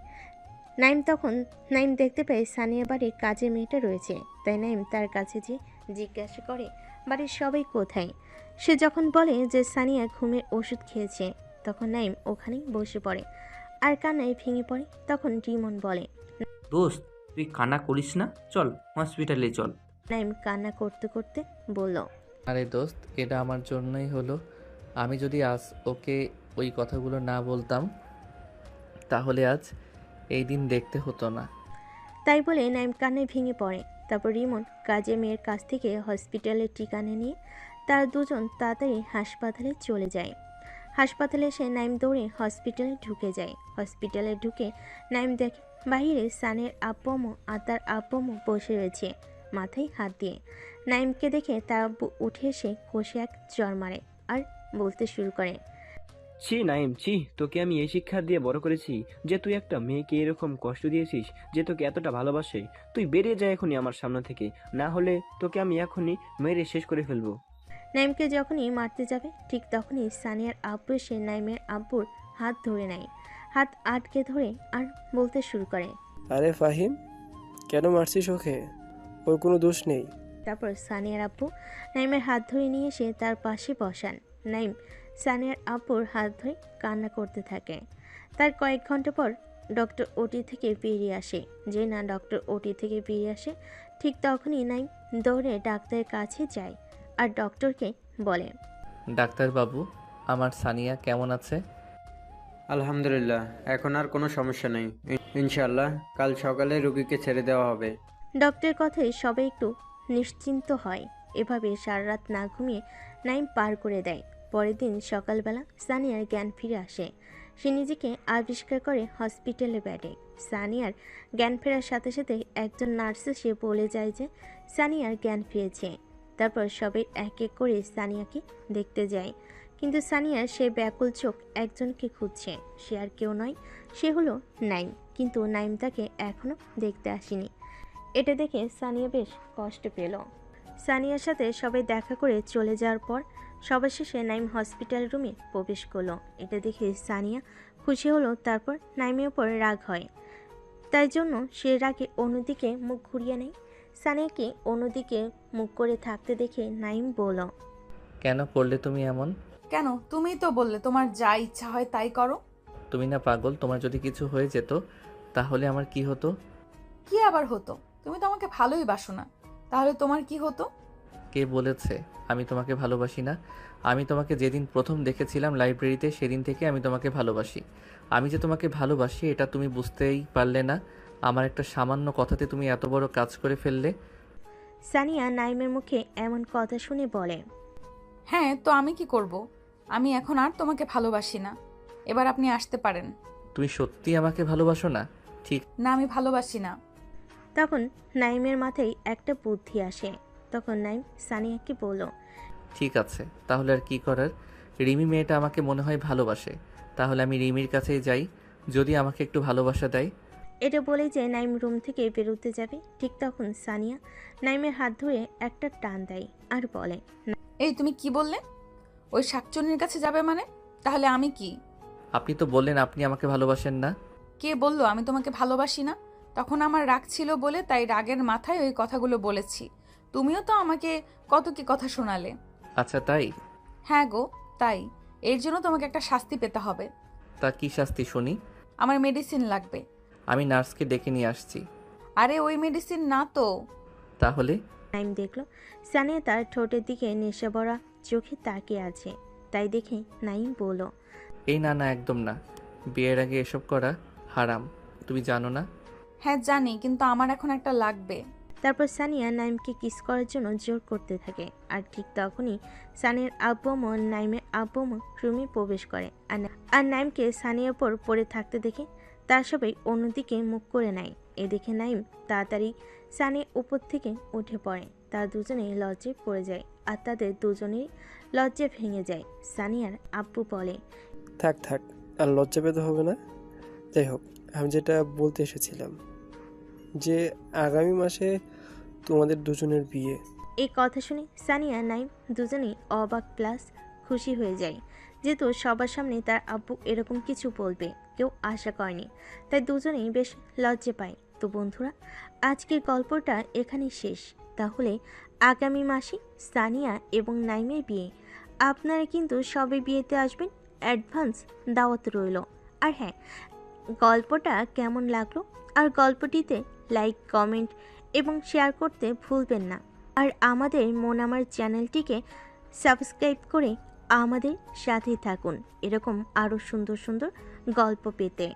নাইম দেখতে পায় সানিয়া বাড়ির কাজের মেয়েটা রয়েছে। তাই নাইম তার কাছে যেয়ে জিজ্ঞাসা করে বাড়ির সবাই কোথায়। সে যখন বলে যে সানিয়া ঘুমের ওষুধ খেয়েছে, তখন নাইম ওখানেই বসে পড়ে আর কান্নায় ভেঙে পড়ে। তখন রিমন বলে, দোস্ত তুই কান্না করিস না, চল হসপিটালে চল। নাইম কান্না করতে করতে বলল, আরে দোস্ত, এটা আমার জন্যই হলো। আমি যদি আজ ওকে ওই কথাগুলো না বলতাম তাহলে আজ এই দিন দেখতে হতো না। তাই বলে নাইম কান্নায় ভেঙে পড়ে। তারপর রিমন কাজের মেয়ের কাছ থেকে হসপিটালের ঠিকানা নিয়ে তারা দুজন তাড়াতাড়ি হাসপাতালে চলে যায়। হাসপাতালে এসে নাইম দৌড়ে হসপিটালে ঢুকে যায়। হসপিটালে ঢুকে নাইম দেখে বাইরে সানের আব্বু আম্মু আর তার আব্বু আম্মু বসে রয়েছে মাথায় হাত দিয়ে। নাইমকে দেখে তার আব্বু উঠে এসে কষে এক চড় মারে আর বলতে শুরু করে, ছি নাইম, ছি, তোকে আমি এই শিক্ষা দিয়ে বড় করেছি যে তুই একটা মেয়েকে এরকম কষ্ট দিয়েছিস, যে তোকে এতটা ভালোবাসে। তুই বেরিয়ে যায় এখনই আমার সামনে থেকে, না হলে তোকে আমি এখনই মেরে শেষ করে ফেলবো। নাইমকে যখনই মারতে যাবে ঠিক তখনই সানিয়ার আব্বু এসে নাইমের আব্বুর হাত ধরে নেয়, হাত আটকে ধরে আর বলতে শুরু করে, আরে ফাহিম, কেন মারছিস ওকে? ওর কোনো দোষ নেই। তারপর সানিয়ার আব্বু নাইমের হাত ধরে নিয়ে এসে তার পাশে বসান। নাইম সানিয়ার আব্বুর হাত ধরে কান্না করতে থাকে। তার কয়েক ঘন্টা পর ডক্টর ওটি থেকে বেরিয়ে আসে। যে না ডক্টর ওটি থেকে বেরিয়ে আসে ঠিক তখনই নাইম দৌড়ে ডাক্তারের কাছে যায় আর ডক্টরকে বলে, ডাক্তারবাবু, আমার সানিয়া কেমন আছে? আলহামদুলিল্লাহ, এখন আর কোনো সমস্যা নেই। ইনশাআল্লাহ কাল সকালে রোগীকে ছেড়ে দেওয়া হবে। ডক্টরের কথায় সবাই একটু নিশ্চিন্ত হয়। এভাবে সারা রাত না ঘুমিয়ে নাইম পার করে দেয়। পরের দিন সকালবেলা সানিয়ার জ্ঞান ফিরে আসে। সে নিজেকে আবিষ্কার করে হসপিটালে বেডে। সানিয়ার জ্ঞান ফেরার সাথে সাথে একজন নার্স এসে বলে যায় যে সানিয়ার জ্ঞান ফিরেছে। তারপর সবাই এক এক করে সানিয়াকে দেখতে যায়, কিন্তু সানিয়ার সে ব্যাকুল চোখ একজনকে খুঁজছে। সে আর কেউ নয়, সে হলো নাইম। কিন্তু নাইম তাকে এখনও দেখতে আসেনি। এটা দেখে সানিয়া বেশ কষ্ট পেল। সানিয়ার সাথে সবাই দেখা করে চলে যাওয়ার পর সবার শেষে নাইম হসপিটাল রুমে প্রবেশ করলো। এটা দেখে সানিয়া খুশি হলো। তারপর নাইমের ওপর রাগ হয়, তাই জন্য সে রাগে অন্যদিকে মুখ ঘুরিয়ে নেয়। সানিয়াকে অন্যদিকে মুখ করে থাকতে দেখে নাইম বলল, কেন করলে তুমি এমন? কেন? তুমিই তো বললে তোমার যা ইচ্ছা হয় তাই করো। তুমি না পাগল? তোমার যদি কিছু হয়ে যেত তাহলে আমার কি হতো? কি আবার হতো? তুমি তো আমাকে ভালোই বাসো না, তাহলে তোমার কি হতো? কে বলেছে আমি তোমাকে ভালোবাসি না? আমি তোমাকে যেদিন প্রথম দেখেছিলাম লাইব্রেরিতে, সেদিন থেকে আমি তোমাকে ভালোবাসি। আমি যে তোমাকে ভালোবাসি এটা তুমি বুঝতেই পারলে না। আমার একটা সামান্য কথাতে তুমি এত বড় কাজ করে ফেললে। সানিয়া নাইমের মুখে এমন কথা শুনে বলে, হ্যাঁ, তো আমি কি করব? আমি এখন আর তোমাকে ভালোবাসি না। এবার আপনি আসতে পারেন। তুমি সত্যি আমাকে ভালোবাসো না? ঠিক না, আমি ভালোবাসি না। তখন নাইমের মাথায় একটা বুদ্ধি আসে। তখন নাইম সানিয়াকে বলল, ঠিক আছে, তাহলে আর কি করার? রিমি মেয়েটা আমাকে মনে হয় ভালোবাসে, তাহলে আমি রিমির কাছেই যাই, যদি আমাকে একটু ভালোবাসা দেয়। এটা বলেই যে নাইম রুম থেকে বেরোতে যাবে, ঠিক তখন সানিয়া নাইমের হাত ধরে একটা টান দেয় আর বলে, এই তুমি কি বললে? ওই শাকচুন্নির কাছে যাবে মানে? তাহলে আমি কি? আপনি তো বললেন আপনি আমাকে ভালোবাসেন না। কে বললো আমি তোমাকে ভালোবাসি না? তখন আমার রাগ ছিল বলে তাই রাগের মাথায় ওই কথাগুলো বলেছি। তুমিও তো আমাকে কত কি কথা শোনালে। আচ্ছা তাই? হ্যাঁ গো, তাই। এর জন্য তোমাকে একটা শাস্তি পেতে হবে। তা কি শাস্তি শুনি? আমার মেডিসিন লাগবে। আমি নার্সকে ডেকে নিয়ে আসছি। আরে ওই মেডিসিন না তো। তাহলে? নাইম দেখলো সানিয়া তার ঠোঁটের দিকে নেশা ভরা চোখে তাকিয়ে আছে, তাই দেখে নাইম বলল, এই না না, একদম না। বিয়ের আগে এসব করা হারাম, তুমি জানো না? হ্যাঁ জানি, কিন্তু আমার এখন একটা লাগবে। তারপর সানিয়া নাইমকে কিস করার জন্য জোর করতে থাকে। আর ঠিক তখনই সানিয়ার আব্বু নাইমের আব্বু রুমে প্রবেশ করে। আর নাইমকে সানিয়ার উপর পড়ে থাকতে দেখে তার সবাই অন্যদিকে মুখ করে নেয়। এ দেখে নাইম তাড়াতাড়ি সানিয়ার উপর থেকে উঠে পড়ে। তারা দুজনেই লজ্জায় পড়ে যায় আর তাদের দুজনেই লজ্জা ভেঙে যায়। সানিয়ার আব্বু বলে, থাক থাক, আর লজ্জা পেতে হবে না। যাই হোক, আমি যেটা বলতে এসেছিলাম যে আগামী মাসে তোমাদের দুজনের বিয়ে। এই কথা শুনে সানিয়া নাইম দুজনেই অবাক প্লাস খুশি হয়ে যায়, যেহেতু সবার সামনে তার আব্বু এরকম কিছু বলবে কেউ আশা করেনি, তাই দুজনেই বেশ লজ্জা পায়। তো বন্ধুরা, আজকের গল্পটা এখানেই শেষ। তাহলে আগামী মাসে সানিয়া এবং নাইমের বিয়ে। আপনারা কিন্তু সবে বিয়েতে আসবেন, অ্যাডভান্স দাওয়াত রইল। আর হ্যাঁ, গল্পটা কেমন লাগলো আর গল্পটিতে লাইক, কমেন্ট এবং শেয়ার করতে ভুলবেন না। আর আমাদের মন আমার চ্যানেলটিকে সাবস্ক্রাইব করে আমাদের সাথেই থাকুন এরকম আরও সুন্দর সুন্দর গল্প পেতে।